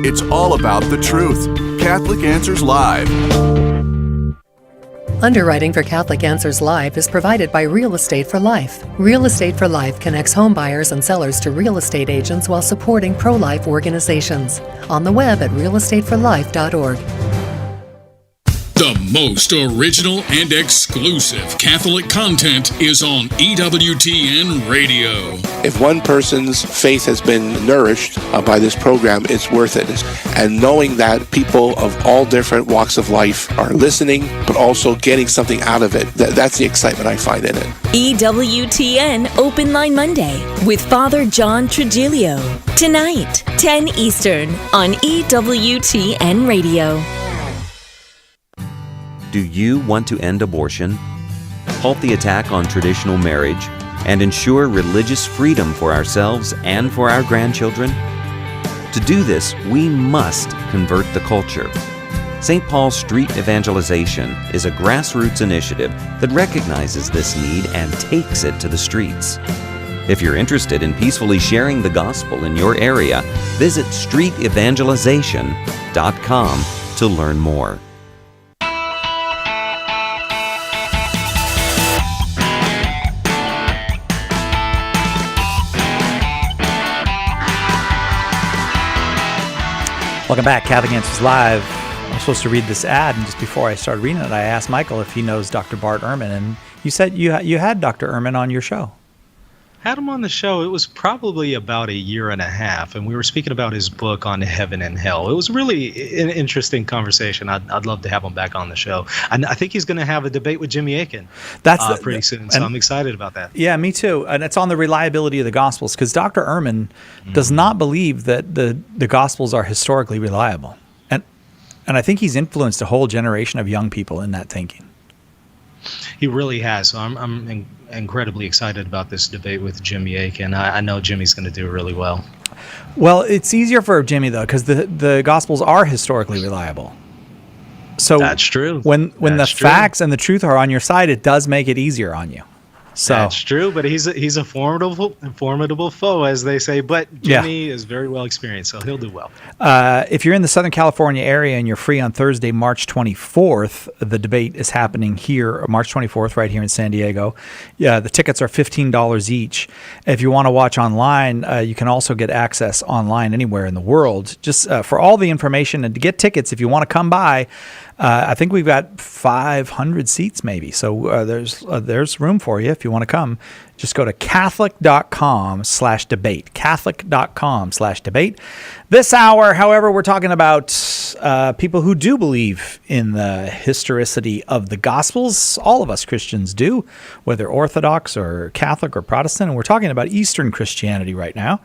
It's all about the truth. Catholic Answers Live. Underwriting for Catholic Answers Live is provided by Real Estate for Life. Real Estate for Life connects home buyers and sellers to real estate agents while supporting pro-life organizations. On the web at realestateforlife.org. The most original and exclusive Catholic content is on EWTN Radio. If one person's faith has been nourished by this program, it's worth it. And knowing that people of all different walks of life are listening, but also getting something out of it, that's the excitement I find in it. EWTN Open Line Monday with Father John Trujillo. Tonight, 10 Eastern on EWTN Radio. Do you want to end abortion, halt the attack on traditional marriage, and ensure religious freedom for ourselves and for our grandchildren? To do this, we must convert the culture. St. Paul's Street Evangelization is a grassroots initiative that recognizes this need and takes it to the streets. If you're interested in peacefully sharing the gospel in your area, visit streetevangelization.com to learn more. Welcome back, Catholic Answers Live. I'm supposed to read this ad, and just before I started reading it, I asked Michael if he knows Dr. Bart Ehrman, and you said you had Dr. Ehrman on your show. Had him on the show. It was probably about a year and a half, and we were speaking about his book on heaven and hell. It was really an interesting conversation. I'd love to have him back on the show. And I think he's going to have a debate with Jimmy Akin pretty soon, so I'm excited about that. Yeah, me too. And it's on the reliability of the Gospels, because Dr. Ehrman does not believe that the Gospels are historically reliable. And I think he's influenced a whole generation of young people in that thinking. He really has. So I'm incredibly excited about this debate with Jimmy Akin. I know Jimmy's going to do really well. Well, it's easier for Jimmy, though, because the Gospels are historically reliable. So that's true. When the facts and the truth are on your side, it does make it easier on you. So that's true, but he's a formidable foe, as they say. But Jimmy is very well experienced, so he'll do well. If you're in the Southern California area and you're free on Thursday, March 24th, the debate is happening here, March 24th, right here in San Diego. Yeah, the tickets are $15 each. If you want to watch online, you can also get access online anywhere in the world. Just for all the information and to get tickets, if you want to come by. I think we've got 500 seats maybe, so there's room for you if you want to come. Just go to Catholic.com/debate. Catholic.com/debate. This hour, however, we're talking about people who do believe in the historicity of the Gospels. All of us Christians do, whether Orthodox or Catholic or Protestant, and we're talking about Eastern Christianity right now.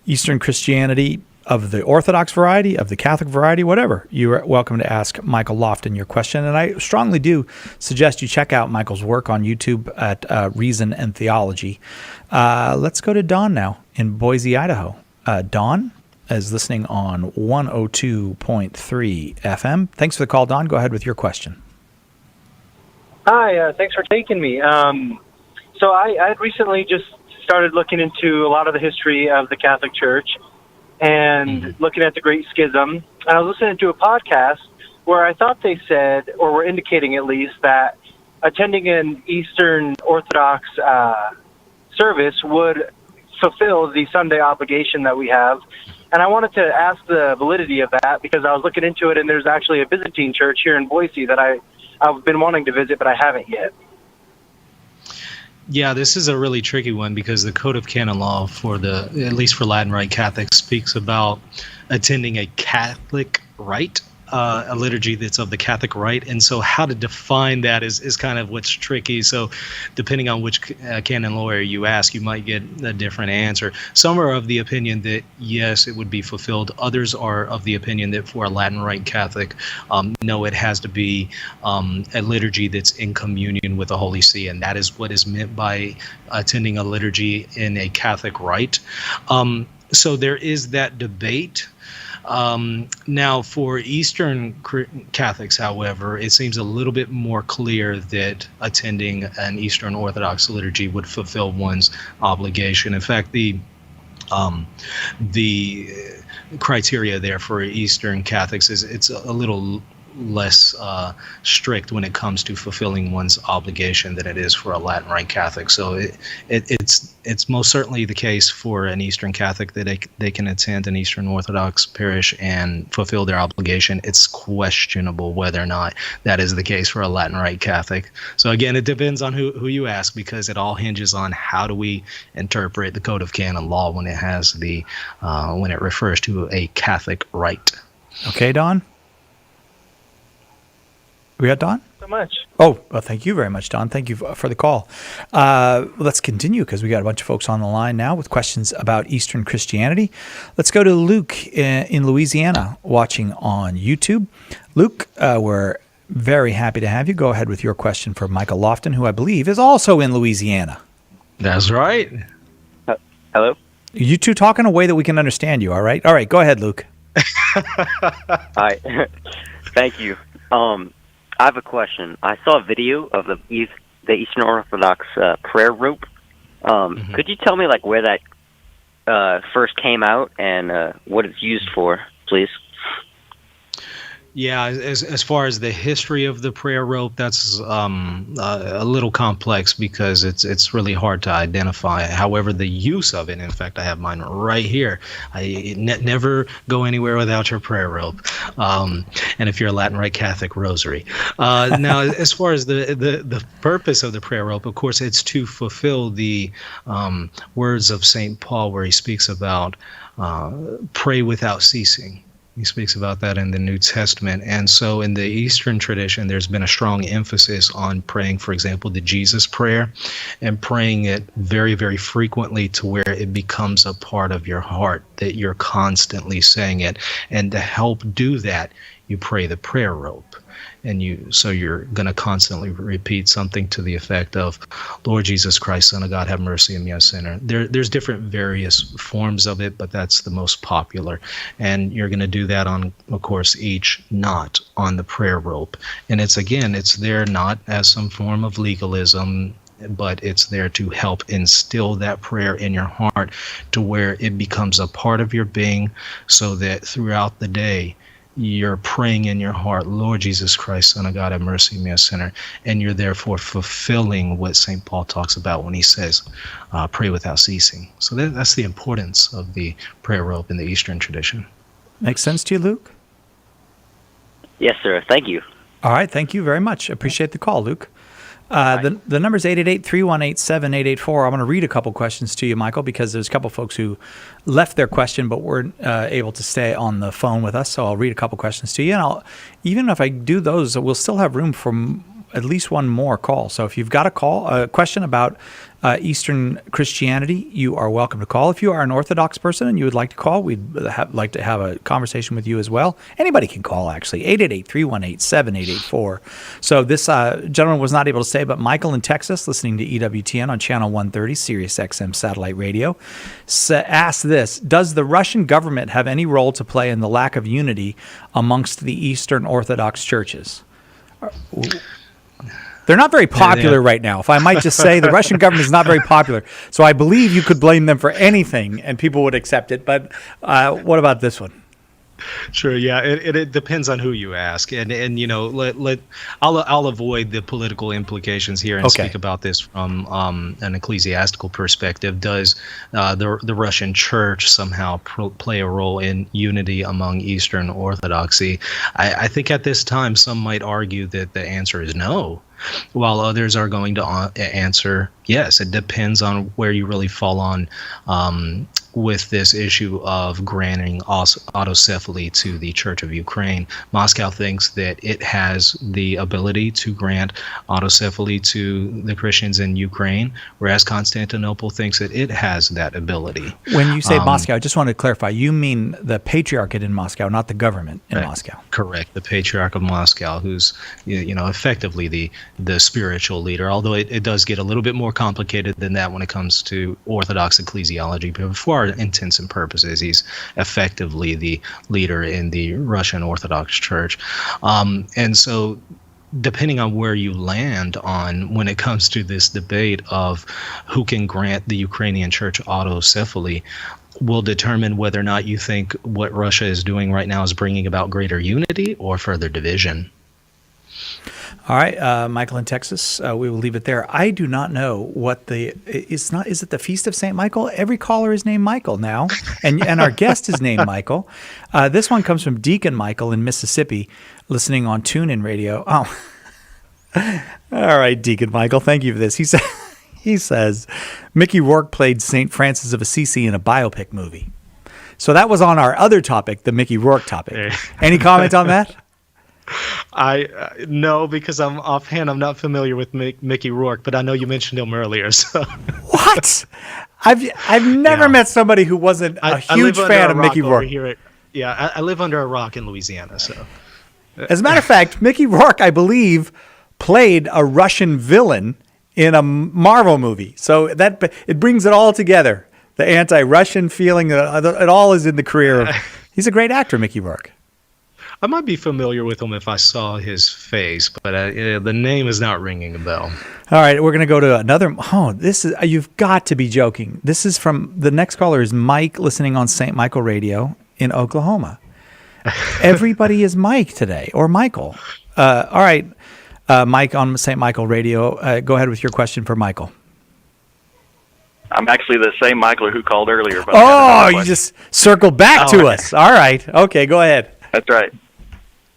Eastern Christianity of the Orthodox variety, of the Catholic variety, whatever. You're welcome to ask Michael Lofton your question. And I strongly do suggest you check out Michael's work on YouTube at Reason and Theology. Let's go to Dawn now in Boise, Idaho. Dawn is listening on 102.3 FM. Thanks for the call, Dawn. Go ahead with your question. Hi, thanks for taking me. So I had recently just started looking into a lot of the history of the Catholic Church and looking at the Great Schism. And I was listening to a podcast where I thought they said, or were indicating at least, that attending an Eastern Orthodox service would fulfill the Sunday obligation that we have. And I wanted to ask the validity of that because I was looking into it, and there's actually a Byzantine church here in Boise that I've been wanting to visit, but I haven't yet. Yeah, this is a really tricky one because the Code of Canon Law at least for Latin Rite Catholics, speaks about attending a Catholic rite, a liturgy that's of the Catholic rite. And so how to define that is kind of what's tricky. So depending on which canon lawyer you ask, you might get a different answer. Some are of the opinion that, yes, it would be fulfilled. Others are of the opinion that for a Latin Rite Catholic, no, it has to be a liturgy that's in communion with the Holy See. And that is what is meant by attending a liturgy in a Catholic rite. So there is that debate. Now, for Eastern Catholics, however, it seems a little bit more clear that attending an Eastern Orthodox liturgy would fulfill one's obligation. In fact, the criteria there for Eastern Catholics is it's a little less strict when it comes to fulfilling one's obligation than it is for a Latin Rite Catholic. So it's most certainly the case for an Eastern Catholic that they can attend an Eastern Orthodox parish and fulfill their obligation. It's questionable whether or not that is the case for a Latin Rite Catholic. So again, it depends on who you ask, because it all hinges on how do we interpret the Code of Canon Law when it has when it refers to a Catholic rite. Okay, Don? We got Don? So much. Oh, well, thank you very much, Don. Thank you for the call. Let's continue, because we got a bunch of folks on the line now with questions about Eastern Christianity. Let's go to Luke in Louisiana, watching on YouTube. Luke, we're very happy to have you. Go ahead with your question for Michael Lofton, who I believe is also in Louisiana. That's right. Hello? You two talk in a way that we can understand you, all right? All right, go ahead, Luke. Hi. Thank you. I have a question. I saw a video of the Eastern Orthodox prayer rope. Could you tell me where that first came out and what it's used for, please? Yeah, as far as the history of the prayer rope, that's a little complex because it's really hard to identify. However, the use of it, in fact, I have mine right here. I never go anywhere without your prayer rope. And if you're a Latin Rite Catholic, rosary. Now, as far as the purpose of the prayer rope, of course, it's to fulfill the words of St. Paul, where he speaks about pray without ceasing. He speaks about that in the New Testament. And so in the Eastern tradition, there's been a strong emphasis on praying, for example, the Jesus prayer, and praying it very, very frequently to where it becomes a part of your heart, that you're constantly saying it. And to help do that, you pray the prayer rope. And you're going to constantly repeat something to the effect of, Lord Jesus Christ, Son of God, have mercy on me, a sinner. There's different various forms of it, but that's the most popular. And you're going to do that on, of course, each knot on the prayer rope. And it's there not as some form of legalism, but it's there to help instill that prayer in your heart to where it becomes a part of your being, so that throughout the day, you're praying in your heart, Lord Jesus Christ, Son of God, have mercy on me, a sinner. And you're therefore fulfilling what St. Paul talks about when he says, pray without ceasing. So that's the importance of the prayer rope in the Eastern tradition. Makes sense to you, Luke? Yes, sir. Thank you. All right. Thank you very much. Appreciate the call, Luke. The number is 888-318-7884. I'm going to read a couple questions to you, Michael, because there's a couple folks who left their question but weren't able to stay on the phone with us. So I'll read a couple questions to you. And even if I do those, we'll still have room for at least one more call. So if you've got a question about Eastern Christianity, you are welcome to call. If you are an Orthodox person and you would like to call, we'd like to have a conversation with you as well. Anybody can call, actually, 888-318-7884. So this gentleman was not able to say, but Michael in Texas, listening to EWTN on Channel 130, Sirius XM Satellite Radio, asked this: does the Russian government have any role to play in the lack of unity amongst the Eastern Orthodox churches? They're not very popular right now. If I might just say, the Russian government is not very popular. So I believe you could blame them for anything and people would accept it. But what about this one? Sure. Yeah. It depends on who you ask, and I'll avoid the political implications here and speak about this from an ecclesiastical perspective. Does the Russian Church somehow play a role in unity among Eastern Orthodoxy? I think at this time some might argue that the answer is no, while others are going to answer yes. It depends on where you really fall on with this issue of granting autocephaly to the Church of Ukraine. Moscow thinks that it has the ability to grant autocephaly to the Christians in Ukraine, whereas Constantinople thinks that it has that ability. When you say Moscow, I just want to clarify, you mean the Patriarchate in Moscow, not the government in Moscow. Correct. The Patriarch of Moscow, who's effectively the spiritual leader, although it does get a little bit more complicated than that when it comes to Orthodox ecclesiology. But for our intents and purposes, he's effectively the leader in the Russian Orthodox Church. And so depending on where you land on when it comes to this debate of who can grant the Ukrainian church autocephaly, will determine whether or not you think what Russia is doing right now is bringing about greater unity or further division. All right, Michael in Texas, we will leave it there. I do not know what is it the Feast of St. Michael? Every caller is named Michael now, and our guest is named Michael. This one comes from Deacon Michael in Mississippi, listening on TuneIn Radio. Oh, all right, Deacon Michael, thank you for this. He says, Mickey Rourke played St. Francis of Assisi in a biopic movie. So that was on our other topic, the Mickey Rourke topic. Any comment on that? No, because I'm not familiar with Mickey Rourke, but I know you mentioned him earlier. So what? I've never met somebody who wasn't a huge fan of Mickey Rourke. I live under a rock in Louisiana. So, as a matter of fact, Mickey Rourke, I believe, played a Russian villain in a Marvel movie. So that it brings it all together. The anti-Russian feeling, it all is in the career of. He's a great actor, Mickey Rourke. I might be familiar with him if I saw his face, but the name is not ringing a bell. All right, we're going to go to another. Oh, you've got to be joking. This is from, the next caller is Mike, listening on St. Michael Radio in Oklahoma. Everybody is Mike today, or Michael. All right, Mike on St. Michael Radio. Go ahead with your question for Michael. I'm actually the same Michael who called earlier. But you just circled back to us. All right. Okay, go ahead. That's right.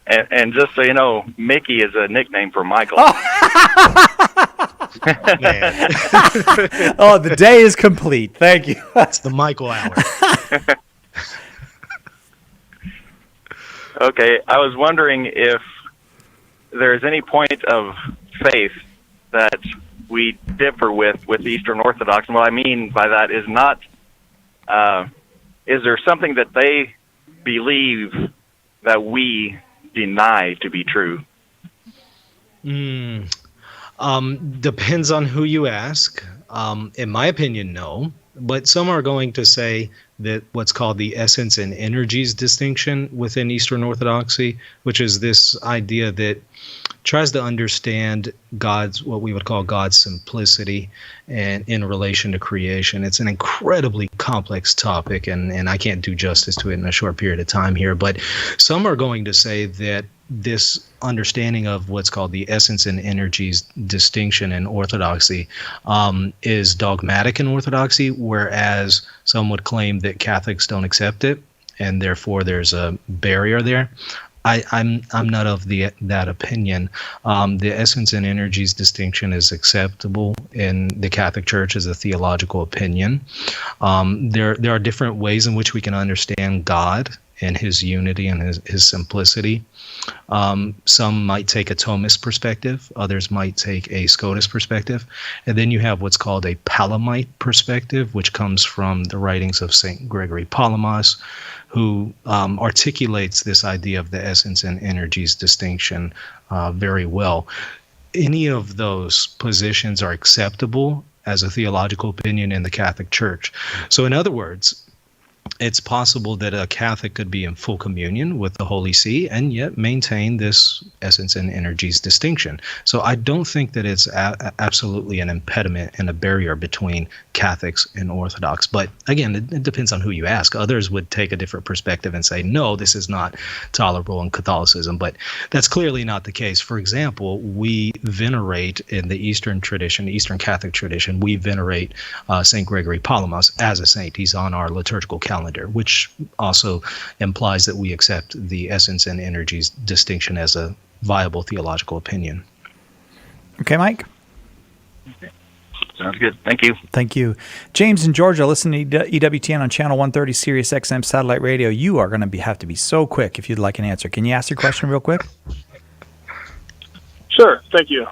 And just so you know, Mickey is a nickname for Michael. Oh, the day is complete. Thank you. It's the Michael hour. Okay, I was wondering if there's any point of faith that we differ with Eastern Orthodox. And what I mean by that is not, is there something that they believe that we deny to be true? Depends on who you ask. In my opinion, no. But some are going to say that what's called the essence and energies distinction within Eastern Orthodoxy, which is this idea that tries to understand what we would call God's simplicity and in relation to creation. It's an incredibly complex topic, and I can't do justice to it in a short period of time here, but some are going to say that this understanding of what's called the essence and energies distinction in Orthodoxy is dogmatic in Orthodoxy, whereas some would claim that Catholics don't accept it, and therefore there's a barrier there. I'm not of that opinion. The essence and energies distinction is acceptable in the Catholic Church as a theological opinion. There are different ways in which we can understand God and his unity and his simplicity. Some might take a Thomist perspective, others might take a Scotus perspective, and then you have what's called a Palamite perspective, which comes from the writings of St. Gregory Palamas, who articulates this idea of the essence and energies distinction very well. Any of those positions are acceptable as a theological opinion in the Catholic Church. So in other words, it's possible that a Catholic could be in full communion with the Holy See and yet maintain this essence and energies distinction. So I don't think that it's absolutely an impediment and a barrier between Catholics and Orthodox. But again, it depends on who you ask. Others would take a different perspective and say, no, this is not tolerable in Catholicism. But that's clearly not the case. For example, we venerate in the Eastern tradition, Eastern Catholic tradition, we venerate St. Gregory Palamas as a saint. He's on our liturgical calendar, which also implies that we accept the essence and energies distinction as a viable theological opinion. Okay, Mike? Sounds good. Thank you. Thank you. James in Georgia, listening to EWTN on channel 130 Sirius XM satellite radio. You are going to have to be so quick if you'd like an answer. Can you ask your question real quick? Sure. Thank you.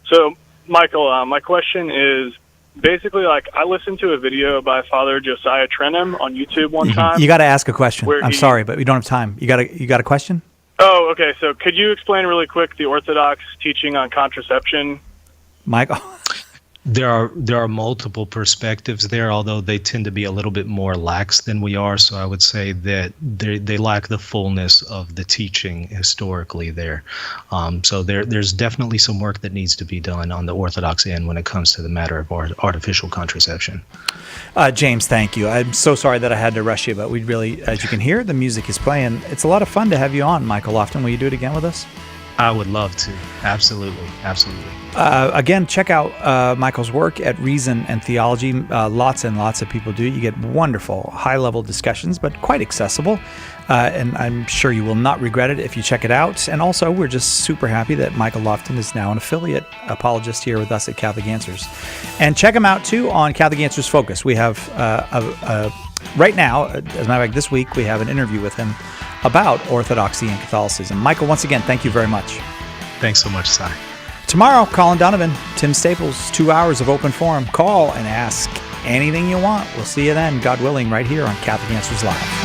So, Michael, my question is, basically, I listened to a video by Father Josiah Trenum on YouTube one time. You got to ask a question. I'm sorry, but we don't have time. You got a question? Oh, okay. So could you explain really quick the Orthodox teaching on contraception? Michael? There are multiple perspectives there, although they tend to be a little bit more lax than we are. So I would say that they lack the fullness of the teaching historically there. So there's definitely some work that needs to be done on the Orthodox end when it comes to the matter of artificial contraception. James, thank you. I'm so sorry that I had to rush you, but we really, as you can hear, the music is playing. It's a lot of fun to have you on, Michael Lofton. Will you do it again with us? I would love to. Absolutely. Again, check out Michael's work at Reason and Theology. Lots and lots of people do. You get wonderful, high-level discussions, but quite accessible. And I'm sure you will not regret it if you check it out. And also, we're just super happy that Michael Lofton is now an affiliate apologist here with us at Catholic Answers. And check him out, too, on Catholic Answers Focus. We have, right now, as a matter of fact, this week, we have an interview with him about Orthodoxy and Catholicism. Michael, once again, thank you very much. Thanks so much, Si. Tomorrow, Colin Donovan, Tim Staples, 2 hours of open forum. Call and ask anything you want. We'll see you then, God willing, right here on Catholic Answers Live.